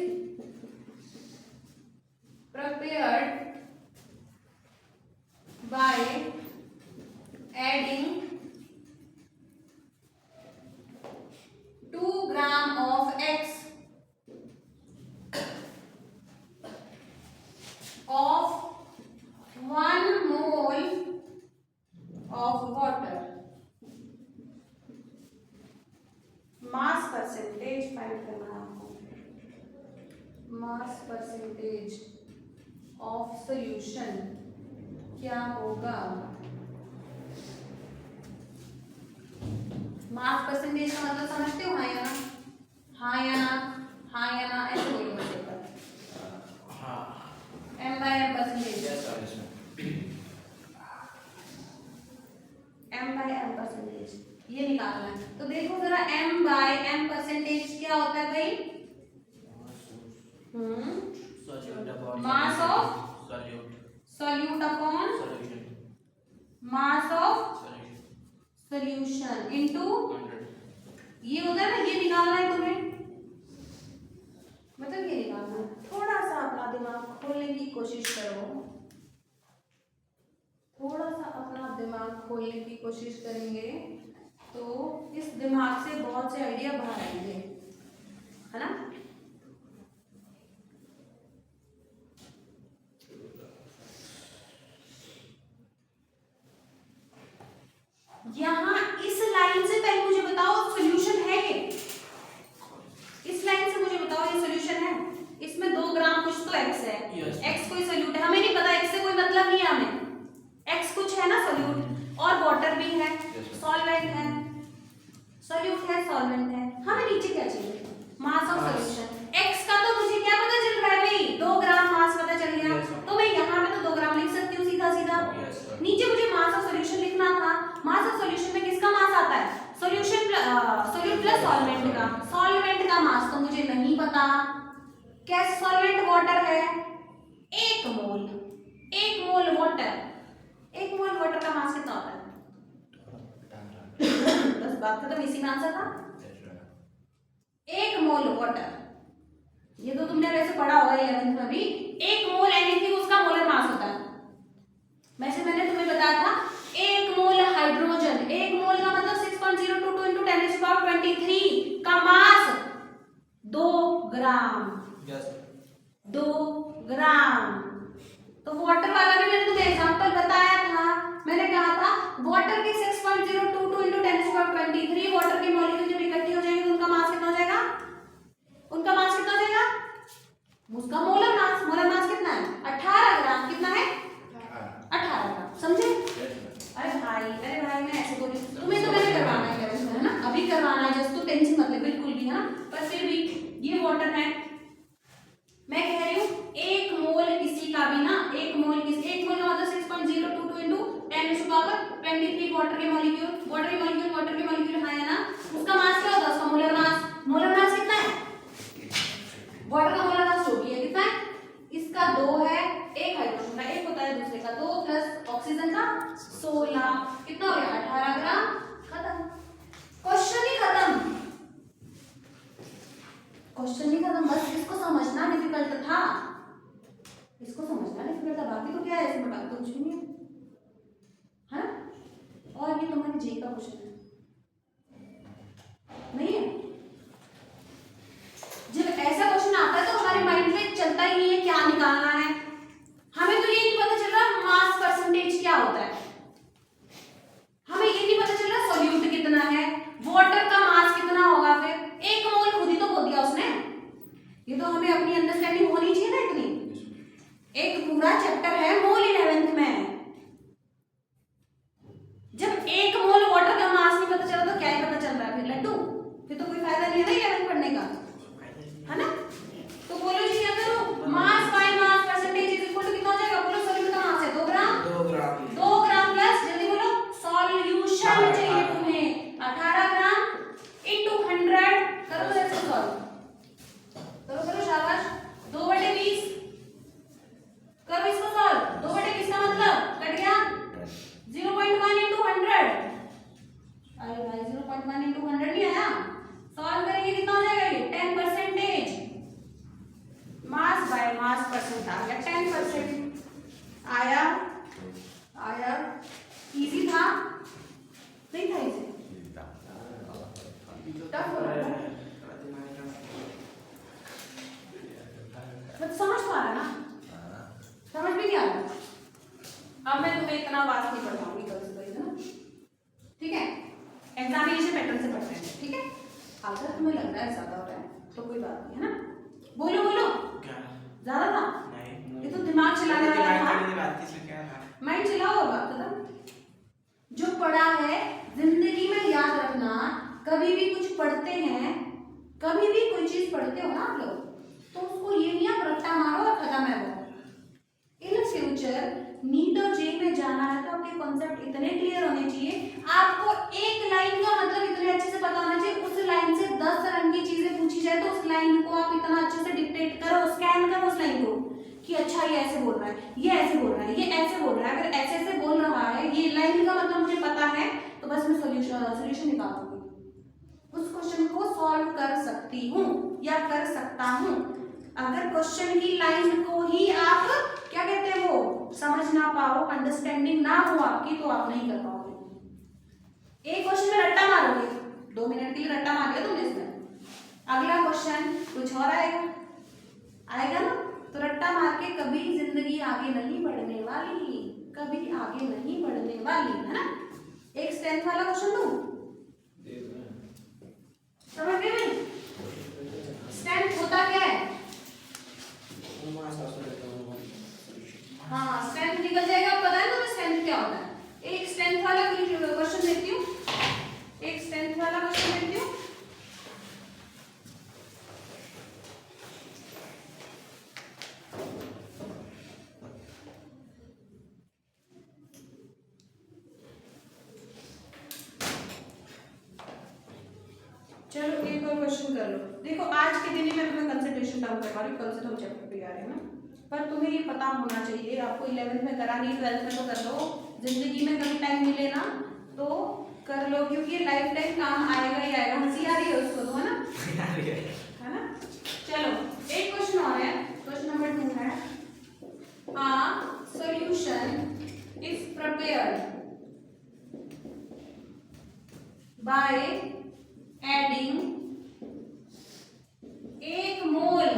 prepared by adding 2 gram of X of 1 mole of water. Mass percentage find करना है आपको, मास परसेंटेज ऑफ सॉल्यूशन क्या होगा? मास परसेंटेज का मतलब समझते हो? हाँ या ना, हाँ या ना, हाँ या ना, ऐसे बोलो बच्चे पर। M/M परसेंटेज, M/M परसेंटेज ये निकालना है। तो देखो जरा, M/M परसेंटेज क्या होता है भाई? Mass of solute upon mass of solution into, ये होता है ना, ये निकालना है तुम्हें, मतलब ये निकालना है। थोड़ा सा अपना दिमाग खोलने की कोशिश करो, थोड़ा सा अपना दिमाग खोलने की कोशिश करेंगे तो इस दिमाग से बहुत से आइडिया बाहर आएंगे, है ना? यहां इस लाइन से पहले मुझे बताओ सॉल्यूशन है ये? इस लाइन से मुझे बताओ ये सॉल्यूशन है? इसमें 2 ग्राम कुछ तो X है, X कोई सॉल्यूट है, हमें नहीं पता, X से कोई मतलब नहीं है हमें, X कुछ है ना सॉल्यूट, और वाटर भी है, सॉल्वेंट है, सॉल्यूट है, सॉल्वेंट है, हमें नीचे क्या चाहिए? Mass of solution. X का तो मुझे क्या पता चल रहा है भाई? 2 ग्राम मास पता चल गया, तो मैं यहाँ पे तो 2 ग्राम लिख सकती हूँ सीधा सीधा। नीचे मुझे मास ऑफ सॉल्यूशन लिखना था, मास ऑफ सॉल्यूशन में किसका मास आता है? सॉल्यूशन सॉल्यूट प्लस सॉल्वेंट का, सॉल्वेंट का मास तो मुझे नहीं पता। क्या सॉल्वेंट वाटर है? 1 मोल वाटर, बात खत्म, इसी में आंसर था। That's right. 1 मोल वाटर, ये तो तुमने वैसे पढ़ा होगा 11th में भी। 1 मोल एनीथिंग उसका मोलर मास होता है। वैसे मैंने तुम्हें बताया था 1 मोल हाइड्रोजन, 1 मोल का मतलब 6.022 into 10⁻23 का मास 2 ग्राम, Yes. 2 ग्राम। तो वाटर वाला भी मैंने तुम्हें एग्जांपल बताया था, मैंने कहा था वाटर के 6.022 into 10⁻23 वाटर के मॉलिक्यूल जब इकट्ठे हो जाएंगे तो उनका मास कितना हो जाएगा, उनका मास कितना हो जाएगा, उसका मोलर मास कितना है 18 ग्राम। कितना है 18 ग्राम, समझे? अरे भाई मैं ऐसे बोल रही हूँ, तुम्हें तो मैंने करवाना है ना, अभी करवाना है, जस्ट तो टेंशन मत ले बिल्कुल भी, है ना। पर फिर भी ये वाटर है, मैं कह रही हूँ 1 मोल किसी का भी ना, 1 मोल का मतलब 6.022 into 10⁻23 वाटर के मॉलिक्यूल हाँ है ना, उसका मास क्या होता है, उसका मोलर मास कितना है, वाटर का मोलर मास जो भी है कितना है, इसका 2 है, एक हाइड्रोजन का 1 होता है, दूसरे का 2 प्लस ऑक्सीजन का 16, कितना हो गया 18 ग्राम। खत्म, क्वेश्चन ही खत्म, बस इसको समझना डिफिकल्ट था, बाकी तो क्या है इसमें, बाकी तो कुछ भी नहीं है, और ये तुम्हारे जे का क्वेश्चन है नहीं है। जब ऐसा क्वेश्चन आता है तो हमारे माइंड में चलता ही नहीं है क्या निकालना है, हमें तो ये नहीं पता चल रहा मास परसेंटेज क्या होता है, हमें ये नहीं पता चल रहा सॉल्यूट कितना है, वाटर का मास कितना होगा, फिर 1 मोल खुद ही तो खो दिया उसने, ये तो हमें अपनी अंडरस्टैंडिंग होनी चाहिए ना इतनी। एक पूरा चैप्टर है मोल 11th में, जब 1 मोल वाटर का मास नहीं पता चला तो क्या ही पता चल रहा है फिर लड्डू, फिर तो कोई फायदा नहीं है ना 11th पढ़ने का, है ना। तो बोलो जी क्या करो, mass by mass percentage is equal to कितना हो जाएगा, बोलो सॉल्यूट का मास है 2 ग्राम, 2 ग्राम प्लस जल्दी बोलो सॉल्यूशन चाहिए तुम्हें 18 ग्राम इनटू 100, करो ऐसे सॉल्व करो शाबाश, 2/20 करो इसको सॉल्व, 2/20 का मतलब कट गया 0.1 into 100, अरे भाई 0.1 into 100 नहीं आया, सॉल्व करेंगे कितना हो जाएगा ये 10%, मास बाय मास परसेंट आ गया 10%, आया इजी था नहीं था, इजी टफ हो रहा है, समझ तो आ रहा ना, समझ में नहीं आ रहा। अब मैं तुम्हें इतना बात नहीं पढ़ाऊंगी कल से, है ना, ठीक है, एग्जामिनेशन पैटर्न से पढ़ते हैं, ठीक है। अगर तुम्हें लग रहा है ज्यादा हो रहा है तो कोई बात नहीं, है ना, बोलो क्या ज्यादा था नहीं, ये तो दिमाग चलाने वाला था, क्या था, माइंड चलाओ बात खत्म। जो पढ़ा है जिंदगी में याद रखना, कभी भी कुछ पढ़ते हैं, कभी भी कोई चीज पढ़ते हो ना आप लोग, तो उसको ये नहीं आप रट्टा मारो और खत्म है वो। इन फ्यूचर नीट और जे में जाना है तो आपके कॉन्सेप्ट इतने क्लियर होने चाहिए, आपको एक लाइन का मतलब इतने अच्छे से पता होना चाहिए, उस लाइन से 10 रंग की चीजें पूछी जाए तो उस लाइन को आप इतना अच्छे से डिक्टेट करो, स्कैन करो उस लाइन को कि अच्छा ये ऐसे बोल रहा है, ये ऐसे बोल रहा है, ये ऐसे बोल रहा है, अगर ऐसे ऐसे बोल रहा है, ये लाइन का मतलब मुझे पता है तो बस मैं सोल्यूशन निकाल दूंगी, उस क्वेश्चन को सॉल्व कर सकती हूँ या कर सकता हूँ। अगर क्वेश्चन की लाइन को ही आप क्या कहते हैं वो समझ ना पाओ, अंडरस्टैंडिंग ना हो आपकी, तो आप नहीं कर पाओगे। एक क्वेश्चन में रट्टा मारोगे, 2 मिनट के लिए रट्टा मार दिया तुमने इसमें, अगला क्वेश्चन कुछ और आएगा ना, तो रट्टा मार के कभी जिंदगी आगे नहीं बढ़ने वाली, कभी आगे नहीं बढ़ने वाली, है ना। एक स्ट्रेंथ वाला क्वेश्चन दूं, समझ गए? स्ट्रेंथ होता क्या है? हाँ स्ट्रेंथ निकल जाएगा, पता है ना स्ट्रेंथ क्या होता है। एक स्ट्रेंथ वाला क्वेश्चन देखती हूँ, एक स्ट्रेंथ वाला क्वेश्चन देखती हूँ। चलो एक और क्वेश्चन कर लो। देखो आज के दिन ही मैं तुम्हें कंसंट्रेशन डाउन करवा रही हूँ, कल से तो हम चैप्टर पे आ रहे हैं ना, पर तुम्हें ये पता होना चाहिए, आपको 11th में करा नहीं 12th में तो कर लो, जिंदगी में कभी टाइम मिले ना तो कर लो क्योंकि ये लाइफ टाइम काम आएगा ही आएगा। हंसी आ रही है उसको तो, है ना? है ना? चलो एक क्वेश्चन और है, क्वेश्चन नंबर 2 है, solution is prepared by adding 1 mole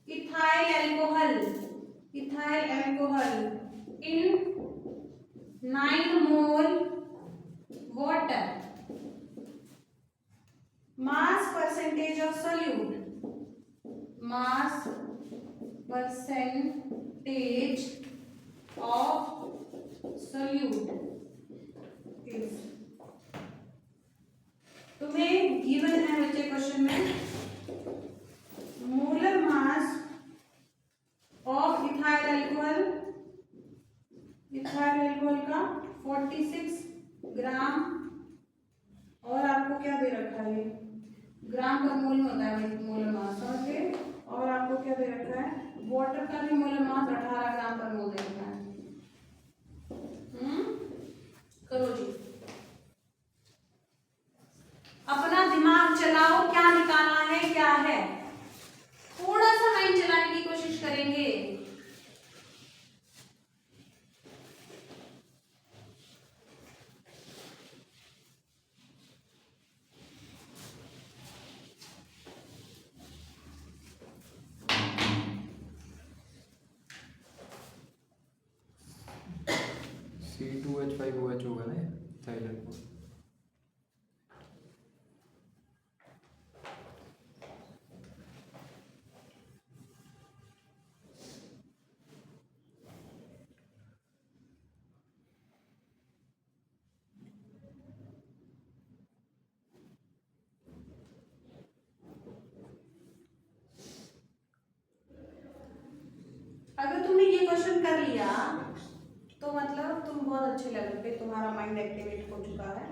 ethyl alcohol in 9 mole water. Mass percentage of solute. Mass percentage of solute is. तुम्हें गिवन है बच्चे क्वेश्चन में molar mass of ethyl alcohol का 46 ग्राम, और आपको क्या दे रखा है, ग्राम पर मोल में होता है भाई मोलर मास, ओके। और आपको क्या दे रखा है, वाटर का भी मोलर मास 18 ग्राम पर मोल दे रखा है। करो जी, अपना दिमाग चलाओ, क्या निकालना है क्या है, थोड़ा सा माइंड चलाने की कोशिश करेंगे। C2H5OH होगा ना इथाइल अल्कोहल। अगर तुमने ये क्वेश्चन कर लिया तो मतलब तुम बहुत अच्छे लेवल पे, तुम्हारा माइंड एक्टिवेट हो चुका है।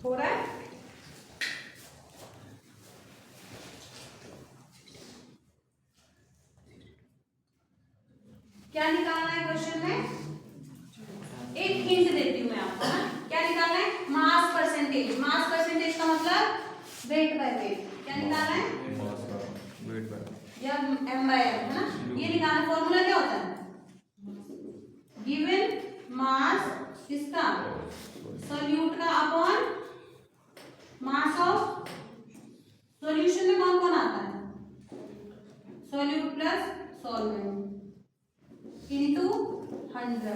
हो रहा है? क्या निकालना है क्वेश्चन में? एक हिंट देती हूँ मैं आपको ना, क्या निकालना है? Mass percentage. मास परसेंटेज का मतलब वेट बाय वेट। क्या निकालना है? वेट बाय या m बाय m, है ना? ये निकालना, फॉर्मूला क्या होता है? गिवन मास किसका? सॉल्यूट का अपॉन मास ऑफ सॉल्यूशन में कौन कौन आता है? Solute plus solvent into 100।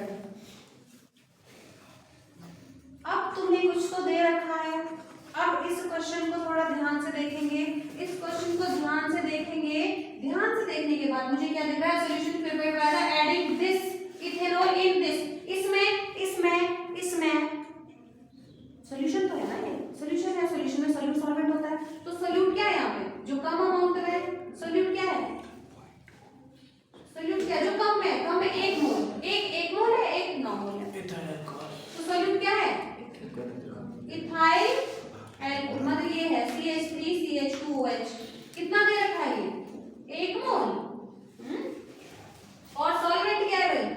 अब तुमने कुछ तो दे रखा है। अब इस क्वेश्चन को थोड़ा ध्यान से देखेंगे। इस क्वेश्चन को ध्यान से देखेंगे। ध्यान से देखने के बाद मुझे क्या दिख रहा है? Solution prepared by adding this ethanol in this. इस में एक मोल, एक मोल है, एक 9 मोल है, इथाइल अल्कोहल, तो सॉल्यूट क्या है? Ethyl alcohol. मतलब ये है CH3CH2OH, कितना दे रखा है ये? 1 मोल। और सॉल्वेंट क्या है भाई?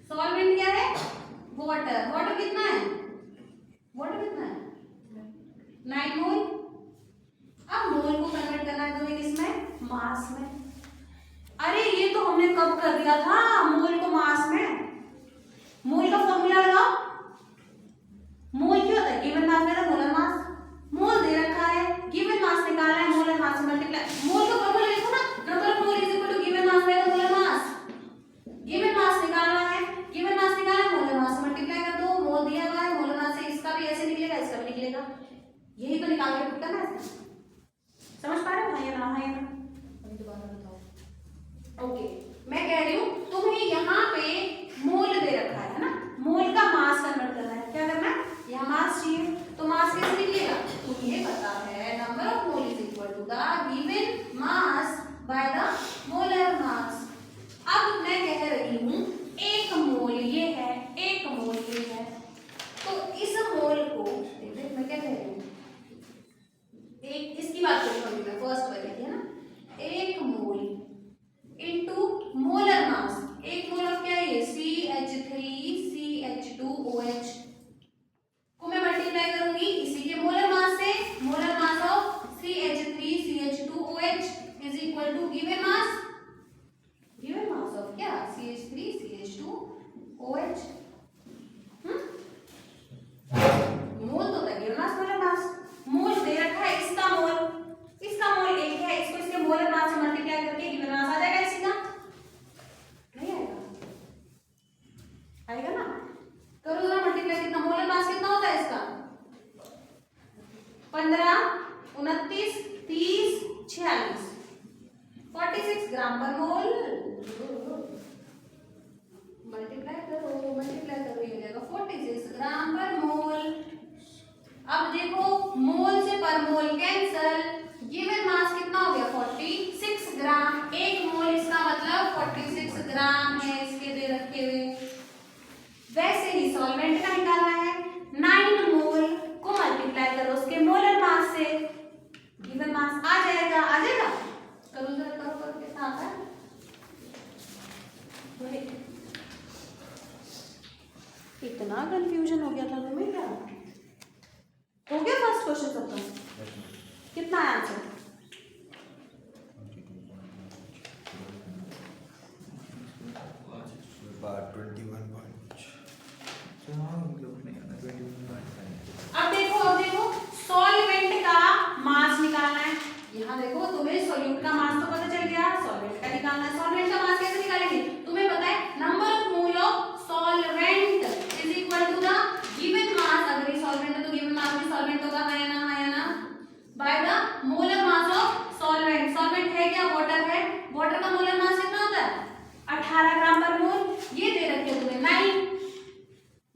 सॉल्वेंट क्या है? वाटर। वाटर कितना है? वाटर कितना है? 9 मोल। अब मोल को कन्वर्ट करना है तुम्हें किसमें? मास में। अरे ये तो हमने कब कर दिया था, मोल को मास में। मोल का फॉर्मूला लगाओ। मोल क्या होता है? गिवन मास में तो मोलर मास। मोल दे रखा है, गिवन मास निकालना है, मोलर मास से मल्टीप्लाई। मोल का फॉर्मूला लिखो ना, number of mole is equal to given mass में तो मोलर मास। गिवन मास निकालना है, गिवन मास निकालना है, मोलर मास से मल्टीप्लाई कर दो। मोल दिया हुआ है, मोलर मास से इसका भी ऐसे निकलेगा, इसका भी निकलेगा। यही तो निकाल के पुट करना है इसका। समझ पा रहे हो? हाँ या ना? हाँ या ना? अभी दोबारा बताओ। ओके, मैं कह रही हूँ तुम्हें यहाँ पे मोल दे रखा है ना, मोल का मास कन्वर्ट करना है। क्या करना है? यहाँ मास चाहिए, तो मास कैसे निकलेगा? तुम्हें पता है number of mole is equal to the given mass by the molar mass. अब मैं कह रही हूँ 1 मोल ये है, 1 मोल ये है, तो इस मोल को देख मैं क्या कह रही हूँ, एक इसकी बात करूँ मैं, फर्स्ट वाली है ना, 1 mole into molar mass. 1 mole of क्या है ये? CH3CH2OH को मैं मल्टीप्लाई करूंगी इसी के मोलर मास से। Molar mass of CH3CH2OH is equal to given mass, given mass of क्या? CH3CH2OH। मोल तो था गिवन मास, मोलर मास। मोल दे रखा है, इसका मोल 1 है, इसको इसके मोलर मास से मल्टीप्लाई करके गिवन मास आ जाएगा इसी का। नहीं आएगा? आएगा ना? करो जरा मल्टीप्लाई, कितना मोलर मास कितना होता है इसका? 15, 29, 30, 46, 46 ग्राम पर मोल। मल्टीप्लाई करो, ये हो जाएगा 46 ग्राम पर मोल। अब देखो, मोल से पर मोल कैंसल, गिवन मास कितना हो गया? 46 ग्राम। 1 मोल इसका मतलब 46 ग्राम है इसके दे रखे हुए। वैसे ही सॉल्वेंट का निकालना है, 9 मोल को मल्टीप्लाई करो उसके मोलर मास से, गिवन मास आ जाएगा। आ जाएगा? करो जरा, करो कितना आता है? इतना कंफ्यूजन हो गया था तुम्हें क्या? हो गया फर्स्ट क्वेश्चन सबका? कितना है आंसर? अब देखो सॉल्वेंट का मास निकालना है। यहाँ देखो, तुम्हें सॉल्यूट का मास तो पता चल गया, सॉल्वेंट का निकालना है। सॉल्वेंट का मास कैसे निकालेंगे? तुम्हें पता है number of mole of solvent is equal to the given mass. अगर ये सॉल्वेंट है तो गिवन मास भी सॉल्वेंट होगा, हाँ या ना? हाँ या ना? Bye the molar mass of solvent. Solvent है क्या? वाटर है। वाटर का मोलर मास कितना होता है? 18 ग्राम पर मोल। ये दे रखे तुम्हें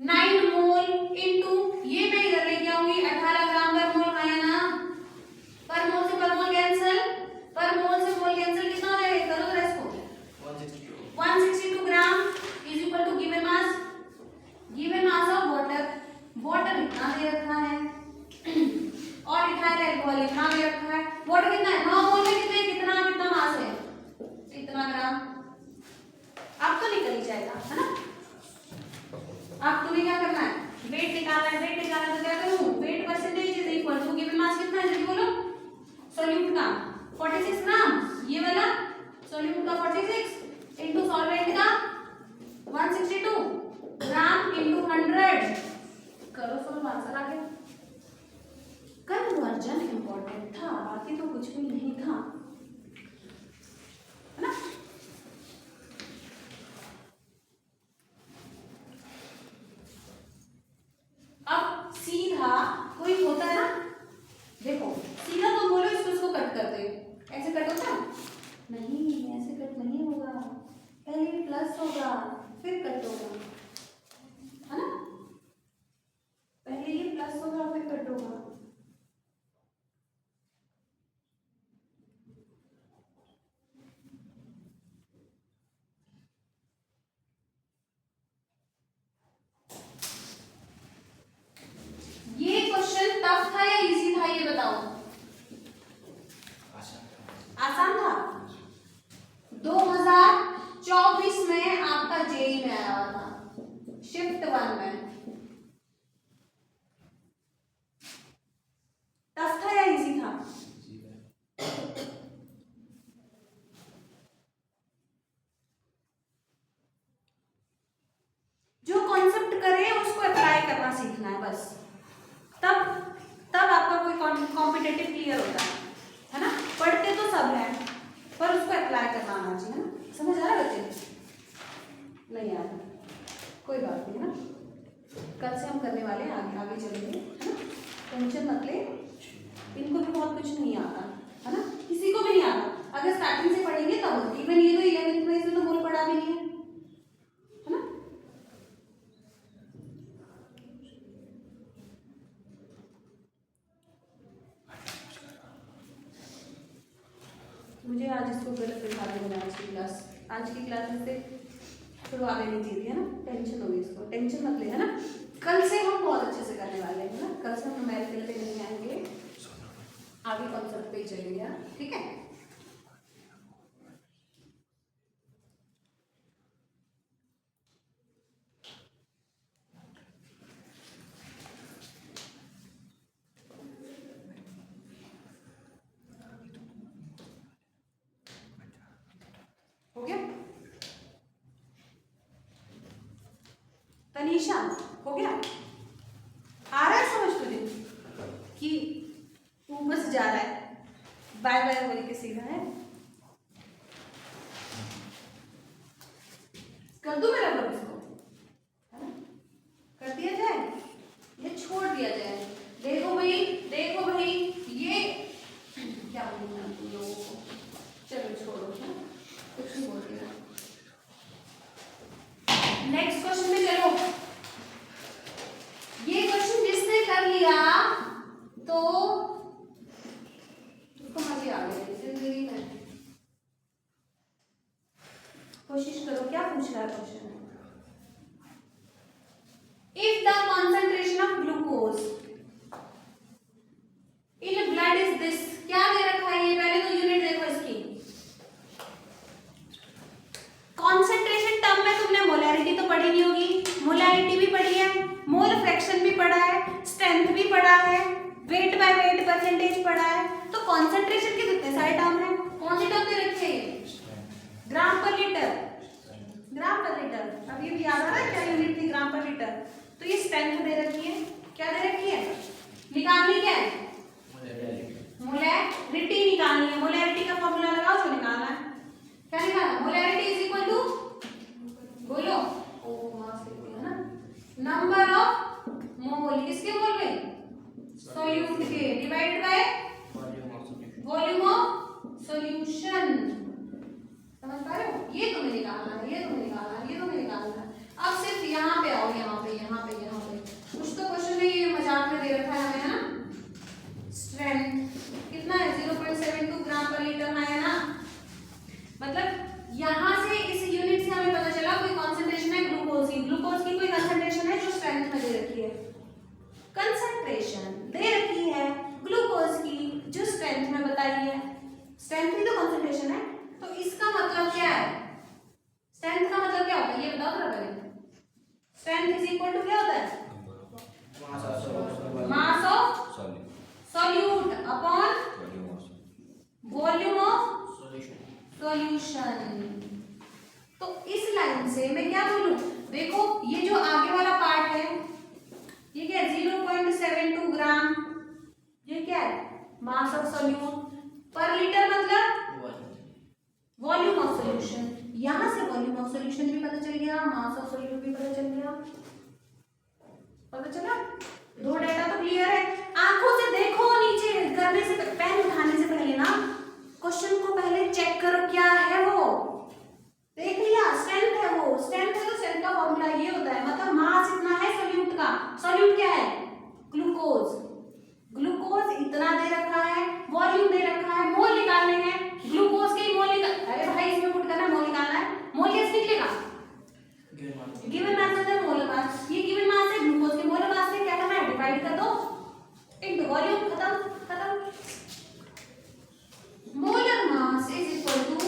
9 मोल इनटू ये मैं इधर लेके आऊंगी 18 ग्राम पर मोल, हाँ या ना? पर मोल से पर मोल कैंसिल, पर मोल से मोल कैंसिल, कितना हो जाएगा? करो जरा इसको। 162 gram is equal to given mass, given mass of water. Water इतना दे रखा है और इथाइल अल्कोहल इतना दे रखा है। वाटर कितना है? 9 मोल में कितना मास है? इतना ग्राम। अब तो निकल ही जाएगा, है ना? अब तुम्हें क्या करना है? वेट निकालना है। वेट निकालना तो क्या करूं? Weight percentage is equal to given mass कितना है जल्दी बोलो? सॉल्यूट का 46 ग्राम, ये वाला सॉल्यूट का 46 इनटू सॉल्वेंट का 162 ग्राम इनटू 100। करो सॉल्व, आंसर आ गया। कन्वर्जन इंपॉर्टेंट था, बाकी तो कुछ भी नहीं था, है ना? अब सीधा कोई होता है ना, देखो सीधा तो बोलो इसको कट कर दे। ऐसे कट होता है? नहीं, ऐसे कट नहीं होगा। पहले प्लस होगा फिर कट होगा, है ना? पहले ये प्लस होगा फिर कट होगा। 1 में? टफ था या इजी था? जो कॉन्सेप्ट करे उसको अप्लाई करना सीखना है बस, तब आपका कोई कॉम्पिटिटिव क्लियर होता है ना। पढ़ते तो सब है पर उसको अप्लाई करना आना चाहिए ना। समझ आ रहा है बच्चे? नहीं आ रहा, कोई बात नहीं है ना। कल से हम करने वाले हैं, आगे आगे चलेंगे है ना। टेंशन मत ले, इनको भी बहुत कुछ नहीं आता है ना, किसी को भी नहीं आता। अगर स्टार्टिंग से पढ़ेंगे तब, इवन ये तो 11th में इसमें तो मोल पढ़ा भी नहीं है ना। मुझे आज इसको गलत दिखा देना आज की क्लास में से शुरुआत नहीं चाहिए थी है ना। टेंशन होगी इसको, टेंशन मत ले है ना। कल से हम बहुत अच्छे से करने वाले हैं ना। कल से हम न्यूमेरिकल पे नहीं आएंगे, आगे कॉन्सेप्ट पे ही चलेंगे, ठीक है। हो गया तनीषा? हो गया? आ रहा है समझ तुझे कि तू बस जा रहा है बाय बाय बोल के सीधा है? कर दूं मेरा वर्क इसको, है ना? कर दिया जाए या छोड़ दिया जाए? देखो भाई ये क्या बोलूं मैं तुम लोगों को, चलो छोड़ो है ना, कुछ नहीं बोलती ना। नेक्स्ट क्वेश्चन में चलो। ये क्वेश्चन जिसने कर लिया तो उसको मजे आ गए जिंदगी में। कोशिश करो, क्या पूछ रहा है question? If the concentration of glucose in blood is this, क्या दे रखा है ये? पहले तो यूनिट देखो इसकी। कॉन्सेंट्रेशन टर्म में तुमने मोलैरिटी तो पढ़ी नहीं होगी, मोलैरिटी भी पढ़ी है, मोल फ्रैक्शन भी पढ़ा है, स्ट्रेंथ भी पढ़ा है, वेट बाय वेट परसेंटेज पढ़ा है। तो कॉन्सेंट्रेशन के कितने सारे टर्म है? कौन सी टर्म दे रखे हैं? ग्राम पर लीटर, ग्राम पर लीटर। अब ये भी याद आ रहा है क्या यूनिट थी? ग्राम पर लीटर। तो ये स्ट्रेंथ दे रखी है, क्या दे रखी है? निकालनी क्या है? मोलैरिटी निकालनी है। मोलैरिटी का फॉर्मूला लगाओ जो निकालना है। क्या निकालना? मोलैरिटी इज इक्वल टू, बोलो ओ मास है ना, नंबर ऑफ मोल, किसके मोल में? सॉल्यूट के, divide by volume of solution. समझ पा रहे हो? ये तुम्हें निकालना है, ये तुम्हें निकालना है, ये तुम्हें निकालना है। अब सिर्फ यहाँ पे आओ, यहाँ पे कुछ तो क्वेश्चन में ये मजाक में दे रखा है हमें, है ना। स्ट्रेंथ कितना है? 0.72 ग्राम पर लीटर है ना। मतलब यहाँ से इस यूनिट से हमें पता चला कोई कॉन्सेंट्रेशन है ग्लूकोज की, ग्लूकोज की कोई कंसंट्रेशन है जो स्ट्रेंथ में दे रखी है। कंसंट्रेशन दे रखी है ग्लूकोज की जो स्ट्रेंथ में बताई है। स्ट्रेंथ ही तो कंसंट्रेशन है। तो इसका मतलब क्या है? स्ट्रेंथ का मतलब क्या होता है ये बताओ जरा पहले। स्ट्रेंथ इज इक्वल टू क्या होता है? Mass of solute upon volume of solution. तो इस लाइन से मैं क्या बोलूं? देखो ये जो आगे वाला पार्ट है ये क्या है? 0.72 ग्राम। ये क्या है? मास ऑफ सॉल्यूट पर लीटर, मतलब वॉल्यूम ऑफ सॉल्यूशन। यहां से वॉल्यूम ऑफ सॉल्यूशन भी पता चल गया, मास ऑफ सॉल्यूट भी पता चल गया। पता चला? दो डाटा तो क्लियर है। आंखों से देखो, नीचे करने से, पेन उठाने से पहले ना क्वेश्चन को पहले चेक करो क्या है वो। देख लिया स्ट्रेंथ है, वो स्ट्रेंथ है तो स्ट्रेंथ का फॉर्मूला ये होता है, मतलब मास इतना है सॉल्यूट का। सॉल्यूट क्या है? ग्लूकोज। ग्लूकोज इतना दे रखा है, वॉल्यूम दे रखा है, मोल निकालने हैं। ग्लूकोज के मोल निकाल, अरे भाई इसमें पुट करना, मोल निकालना है। मोल कैसे निकलेगा? गिवन मास होता है मोलर मास। ये गिवन मास है, ग्लूकोज के मोलर मास से क्या करना है? डिवाइड कर दो इनटू वॉल्यूम। खत्म। Molar mass is equal to,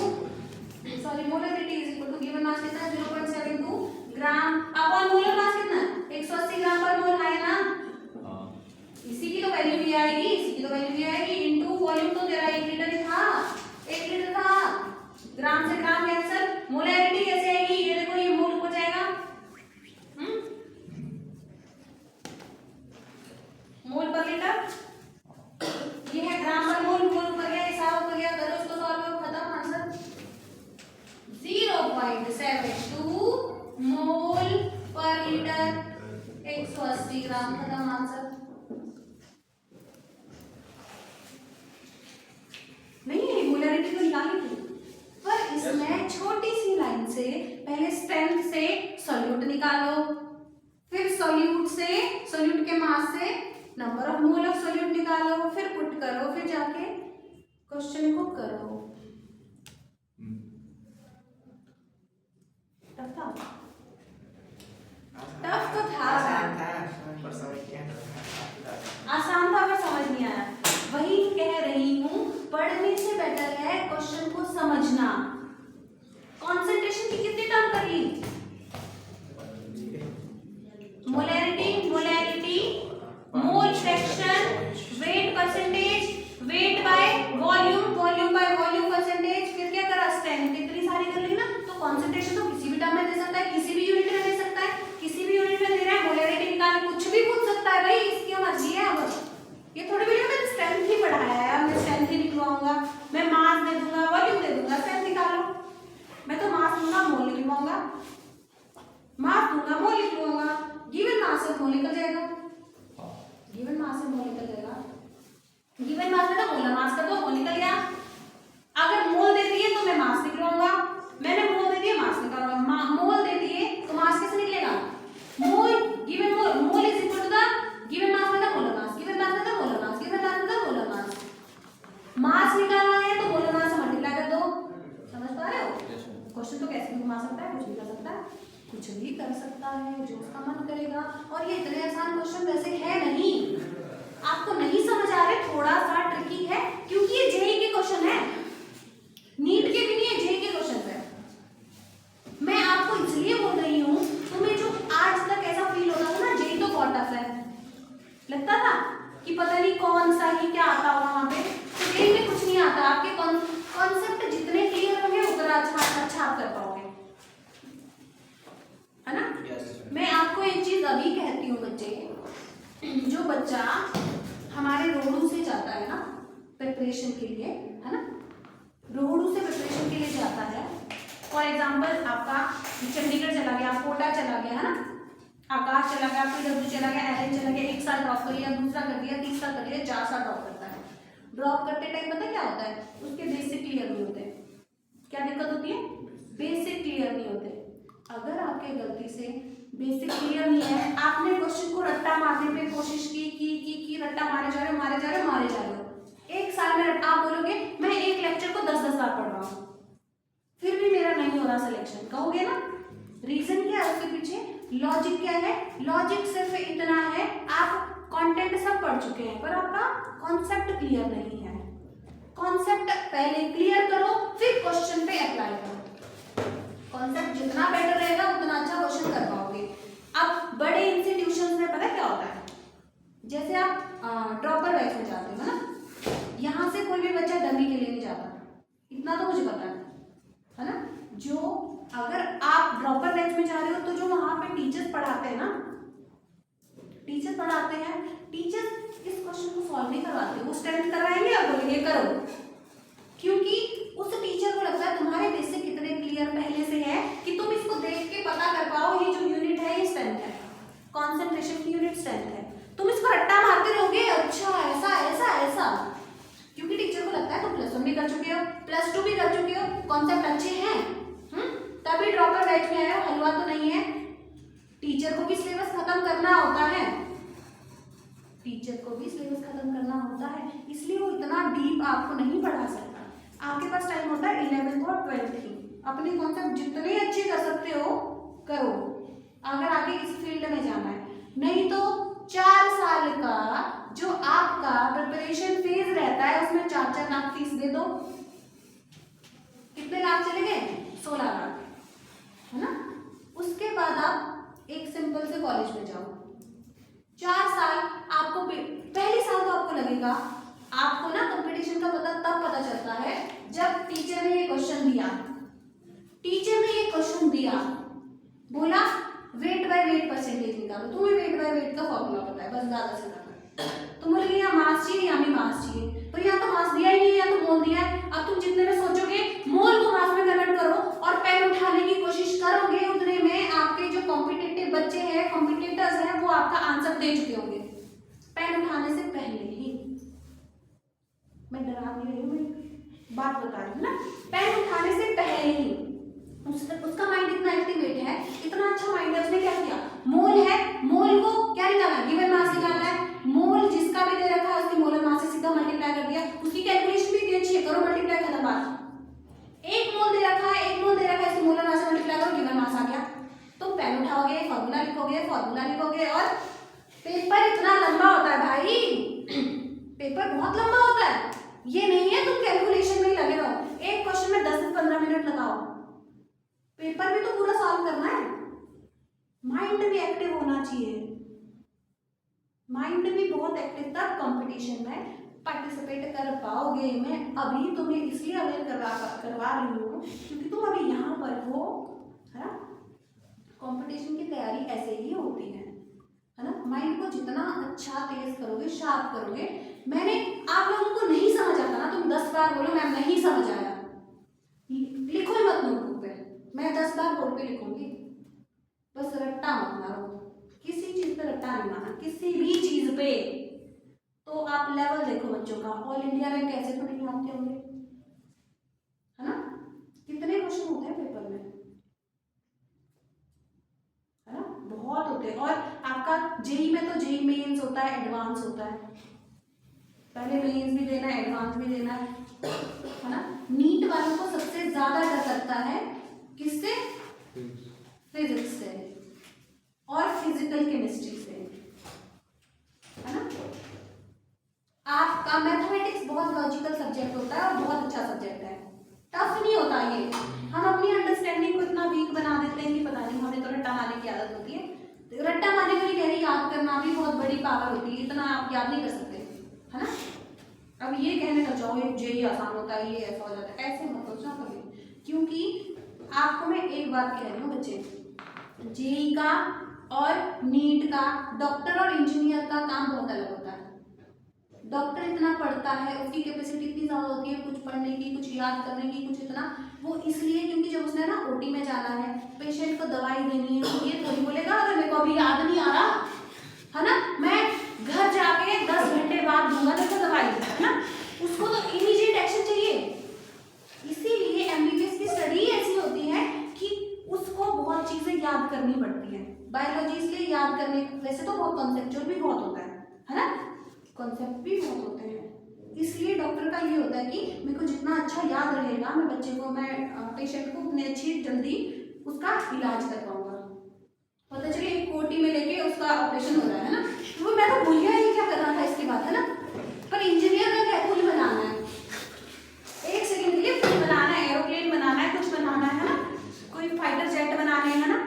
sorry molarity is equal to given mass कितना है? 0.72 ग्राम अपॉन मोलर मास कितना है? वैल्यू ये आएगी, इसकी तो वैल्यू ये आएगी, इनटू वॉल्यूम तो तेरा 1 लीटर ही था, 1 लीटर था, ग्राम से ग्राम कैंसिल, मोलैरिटी कैसे आएगी, ये देखो ये मोल हो जाएगा, मोल पर लीटर, ये है ग्राम पर मोल, मोल ऊपर गया, हिसाब ऊपर गया, करो इसको सॉल्व करो, खत्म आंसर 0.72 मोल पर लीटर, 180 ग्राम, खत्म आंसर। नहीं मोलैरिटी तो निकाली थी, पर इसमें छोटी सी लाइन से पहले स्ट्रेंथ से सॉल्यूट निकालो, फिर सॉल्यूट से, सॉल्यूट के मास से number of mole of solute निकालो, फिर पुट करो, फिर जाके क्वेश्चन को करो। टफ था, टफ तो था, आसान था पर समझ नहीं आया। आसान था पर समझ नहीं आया, वही कह रही हूँ, पढ़ने से बेटर है क्वेश्चन को समझना। कंसंट्रेशन की कितनी टर्म कर ली, molarity, molarity, mole fraction, weight percentage, weight by volume, volume by volume percentage, फिर क्या करा स्ट्रेंथ, इतनी सारी कर ली ना। तो कंसंट्रेशन तो किसी भी टर्म में दे सकता है, किसी भी यूनिट में दे सकता है, किसी भी यूनिट में दे रहा है, मोलैरिटी निकाल कुछ भी पूछ सकता है भाई, इसकी मर्जी है। अब ये थोड़ी भी मैंने स्ट्रेंथ ही पढ़ाया है, मैं स्ट्रेंथ ही निकलवाऊंगा, मैं मास दे दूंगा, वॉल्यूम दे दूंगा, स्ट्रेंथ निकालो, मैं तो मास दूंगा, मोल निकलवाऊंगा, मास दूंगा, मोल निकलवाऊंगा, गिवन मास से मोल निकल जाएगा, गिवन मास से मोल निकल जाएगा, गिवन मास में तो मोलर मास का तो मोल निकल गया। अगर मोल दे दिए तो मैं मास निकलवाऊंगा, मैंने मोल दे दिए मास निकालूंगा, मोल दे दिए तो मास कैसे निकलेगा, mole given mole, mole is equal to the given mass में the molar mass, given mass में the molar mass, given mass में द मोलर मास, मास निकालना है तो मोलर मास से मल्टीप्लाई कर दो। समझ पा रहे हो? क्वेश्चन तो कैसे भी घुमा सकता है, कुछ भी कर सकता है, कुछ भी कर सकता है जो उसका मन करेगा। और ये इतने आसान क्वेश्चन वैसे है नहीं, आपको नहीं समझ आ रहे, थोड़ा सा ट्रिकी है, क्योंकि ये जेईई के क्वेश्चन है, नीट के भी नहीं है, जेईई के क्वेश्चन है। मैं आपको इसलिए बोल रही हूँ, तुम्हें जो आज तक ऐसा फील होता था ना जेईई तो बहुत टफ है, लगता था कि पता नहीं कौन सा ही क्या आता होगा वहां पे, तो जेईई में कुछ नहीं आता, आपके कॉन्सेप्ट जितने क्लियर होंगे उतना अच्छा आप कर पाओगे, है ना? मैं आपको एक चीज अभी कहती हूँ बच्चे, जो बच्चा हमारे रोहड़ू से जाता है ना प्रिपरेशन के लिए, है ना, रोहड़ू से प्रिपरेशन के लिए जाता है, फॉर एग्जाम्पल आपका चंडीगढ़ चला गया, कोटा चला गया, है ना, आकाश चला गया, PW चला गया, LN चला गया, 1 साल ड्रॉप कर लिया, दूसरा कर लिया, तीसरा कर लिया, 4 साल ड्रॉप करता है। ड्रॉप करते टाइम पता क्या होता है, उसके बेसिक क्लियर नहीं होते। क्या दिक्कत होती है? बेसिक क्लियर नहीं होते। अगर आपके गलती से बेसिक क्लियर नहीं है, आपने क्वेश्चन को रट्टा मारने पे कोशिश की रट्टा मारे जा रहे हो, 1 साल में आप बोलोगे मैं एक लेक्चर को 10-10 बार पढ़ रहा हूँ, फिर भी मेरा नहीं हो रहा सिलेक्शन, कहोगे ना? रीजन क्या है उसके पीछे? लॉजिक क्या है? लॉजिक सिर्फ इतना है, आप कंटेंट सब पढ़ चुके हैं पर आपका कॉन्सेप्ट क्लियर नहीं है। कॉन्सेप्ट पहले क्लियर करो, फिर क्वेश्चन पे अप्लाई करो। कॉन्सेप्ट जितना बेटर रहेगा उतना अच्छा क्वेश्चन कर पाओगे। अब बड़े इंस्टीट्यूशंस में पता क्या होता है, जैसे आप ड्रॉपर बैच में जाते हो ना, यहाँ से कोई भी बच्चा डमी के लिए नहीं जाता, इतना तो मुझे पता है ना। जो अगर आप ड्रॉपर बैच में जा रहे हो तो जो वहां पे टीचर्स पढ़ाते हैं ना, टीचर्स इस क्वेश्चन को सॉल्व नहीं करवाते, वो स्ट्रेंथ करवाएंगे और बोलेंगे करो, क्योंकि उस टीचर को लगता है तुम्हारे बेसिक कितने क्लियर पहले से है कि तुम इसको देख के पता कर पाओ ये जो यूनिट है ये स्ट्रेंथ है, कंसंट्रेशन की यूनिट स्ट्रेंथ है। तुम इसको रट्टा मारते रहोगे, अच्छा ऐसा ऐसा ऐसा, क्योंकि टीचर को लगता है तुम +1 भी कर चुके हो, +2 भी कर चुके हो, कॉन्सेप्ट अच्छे हैं, तभी ड्रॉपर बैच में आए हो, हलवा तो नहीं है। टीचर को भी सिलेबस खत्म करना होता है, इसलिए वो इतना डीप आपको नहीं पढ़ा सकता। आपके पास टाइम होता है 11th और 12th की, अपने कॉन्सेप्ट जितने अच्छे कर सकते हो करो, अगर आगे इस फील्ड में जाना है। नहीं तो 4 साल का जो आपका प्रिपरेशन फेज रहता है उसमें 4-4 लाख फीस दे दो, कितने लाख चले गए? 16 लाख, है ना। उसके बाद आप एक सिंपल से कॉलेज में जाओ, 4 साल आपको, पहले साल तो आपको क्वेश्चन दिया, बोला वेट बाय वेट परसेंटेज निकालो, तुम्हें वेट बाय वेट का फॉर्मूला पता है, बस ज्यादा से ज्यादा तुम बोलोगे यहाँ मास चाहिए, यहाँ भी मास चाहिए, पर यहाँ तो मास दिया ही नहीं है, या तो मोल दिया है। अब तुम जितने में सोचोगे मोल को मास में कन्वर्ट करो और पेन उठाने की कोशिश करोगे, उतने में आपके जो कॉम्पिटिटिव बच्चे हैं, कॉम्पिटिटर्स हैं, वो आपका आंसर दे चुके होंगे पेन उठाने से पहले ही। मैं डरा नहीं रही हूँ, मैं बात बता रही हूँ ना, पेन उठाने से पहले ही उसका माइंड इतना एक्टिवेट है, इतना अच्छा माइंड है, उसने क्या किया, मोल है, मोल को क्या निकालना है, गिवन मास निकालना है, मोल जिसका भी दे रखा है उसके मोलर मास से सीधा मल्टीप्लाई कर दिया, उसकी कैलकुलेशन भी इतनी अच्छी है, करो मल्टीप्लाई, खत्म बात। एक मोल दे रखा है, एक मोल दे रखा है, इसके मोलर मास से मल्टीप्लाई करो, गिवन मास आ गया। तुम पेन उठाओगे, फॉर्मूला लिखोगे और पेपर इतना लंबा होता है भाई, पेपर बहुत लंबा होता है, ये नहीं है तुम कैलकुलेशन में ही लगे रहो, एक क्वेश्चन में 10 से 15 मिनट लगाओ, पेपर भी तो पूरा सॉल्व करना है। माइंड भी एक्टिव होना चाहिए, माइंड भी बहुत एक्टिव, तब कंपटीशन में पार्टिसिपेट कर पाओगे। मैं अभी तुम्हें इसलिए अवेयर करवा रही हूँ क्योंकि तुम अभी यहाँ पर हो, है ना। कंपटीशन की तैयारी ऐसे ही होती है ना। माइंड को जितना अच्छा तेज करोगे, शार्प करोगे, मैंने आप लोगों को नहीं समझ आता ना, तुम 10 बार बोलो मैम नहीं समझ आया, लिखो ही मत नोटबुक पे, मैं 10 बार बोर्ड पे लिखूंगी, बस रट्टा मत मारो, किसी चीज पे रट्टा नहीं मारना, किसी भी चीज पे। तो आप लेवल देखो बच्चों का, ऑल इंडिया रैंक कैसे तो नहीं आते होंगे, है ना। कितने क्वेश्चन होते हैं पेपर में, है ना, बहुत होते हैं। और आपका जेई में तो जेई मेंस होता है, एडवांस होता है, पहले मेंस भी देना है, एडवांस भी देना है ना। नीट वालों को सबसे ज्यादा डर लगता है किससे, फिजिक्स से और फिजिकल केमिस्ट्री से, है ना। आपका मैथमेटिक्स बहुत लॉजिकल सब्जेक्ट होता है और बहुत अच्छा सब्जेक्ट है, टफ नहीं होता ये। हम अपनी अंडरस्टैंडिंग को इतना वीक बना देते हैं कि पता नहीं, हमें तो रट्टा मारने की आदत होती है। रट्टा मारने को ही कह रही, याद करना भी बहुत बड़ी पावर होती है, इतना आप याद नहीं कर सकते, है ना। अब ये कहने लग जाओ ये जेई आसान होता है, ये ऐसा हो जाता है, ऐसे मत सोचना कभी, क्योंकि आपको मैं एक बात कह रही हूँ बच्चे, जेई का और नीट का, डॉक्टर और इंजीनियर का काम बहुत अलग होता है। डॉक्टर इतना पढ़ता है, उसकी कैपेसिटी इतनी ज़्यादा होती है, कुछ पढ़ने की, कुछ याद करने की, कुछ इतना, वो इसलिए क्योंकि जब उसने ना ओटी में जाना है, पेशेंट को दवाई देनी है, तो ये थोड़ी बोलेगा अगर मेरे को अभी याद नहीं आ रहा, है ना, मैं घर जाके 10 घंटे बाद दूंगा तेरे को दवाई, है ना। उसको तो इमीडिएट एक्शन चाहिए। इसीलिए एमबीबीएस की स्टडी ऐसी होती है कि उसको बहुत चीज़ें याद करनी पड़ती है। बायोलॉजी इसलिए याद करने, वैसे तो बहुत कॉन्सेप्चुअल भी बहुत होता है ना, कॉन्सेप्ट भी बहुत होते हैं। इसलिए डॉक्टर का ये होता है कि मेरे को जितना अच्छा याद रहेगा, मैं बच्चे को, मैं पेशेंट को उतनी अच्छी जल्दी उसका इलाज कर पाऊंगा। पता चले एक कोटी में लेके उसका ऑपरेशन हो रहा है ना, वो मैं तो भूल गया ये क्या करना था इसके बाद, है ना। पर इंजीनियर का क्या, पुल बनाना है, 1 सेकंड के लिए पुल बनाना है, एरोप्लेन बनाना है, कुछ बनाना है ना, कोई फाइटर जेट बनाने हैं, है ना,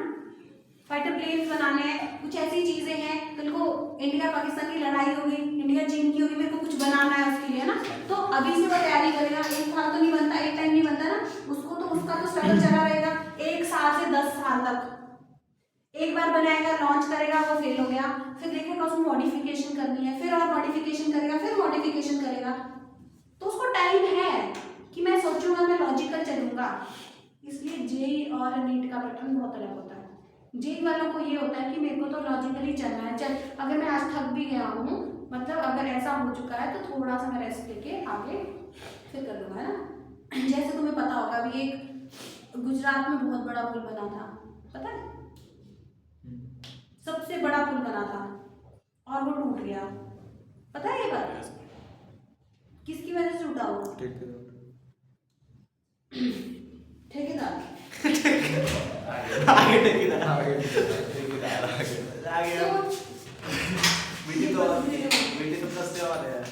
फाइटर प्लेन्स बनाने हैं, कुछ ऐसी चीजें हैं। कल को इंडिया पाकिस्तान की लड़ाई होगी, इंडिया चीन की होगी, मेरे को कुछ बनाना है उसके लिए, ना। तो अभी से वो तैयारी करेगा, एक साल तो नहीं बनता, एक टाइम नहीं बनता ना, उसको तो उसका तो स्ट्रगल चला रहेगा 1 साल से 10 साल तक। एक बार बनाएगा, लॉन्च करेगा, वो फेल हो गया, फिर देखेगा उसमें मॉडिफिकेशन करनी है, फिर और मॉडिफिकेशन करेगा, फिर मॉडिफिकेशन करेगा, तो उसको टाइम है कि मैं सोचूंगा, मैं लॉजिकल चलूंगा। इसलिए जेई और नीट का पैटर्न बहुत अलग होता है। जेई वालों को ये होता है कि मेरे को तो लॉजिकली चलना है, चल अगर मैं आज थक भी गया हूँ, मतलब अगर ऐसा हो चुका है तो थोड़ा सा मैं रेस्ट लेके आगे फिर कर लूँगा, है ना। जैसे तुम्हें पता होगा अभी एक गुजरात में बहुत बड़ा पुल बना था, पता है, सबसे बड़ा पुल बना था और वो टूट गया, पता है ये बात, किसकी वजह से टूटा वो, ठेकेदार। आगे ठेकेदार आगे तो मीटिंग तो सस्ते वाले हैं।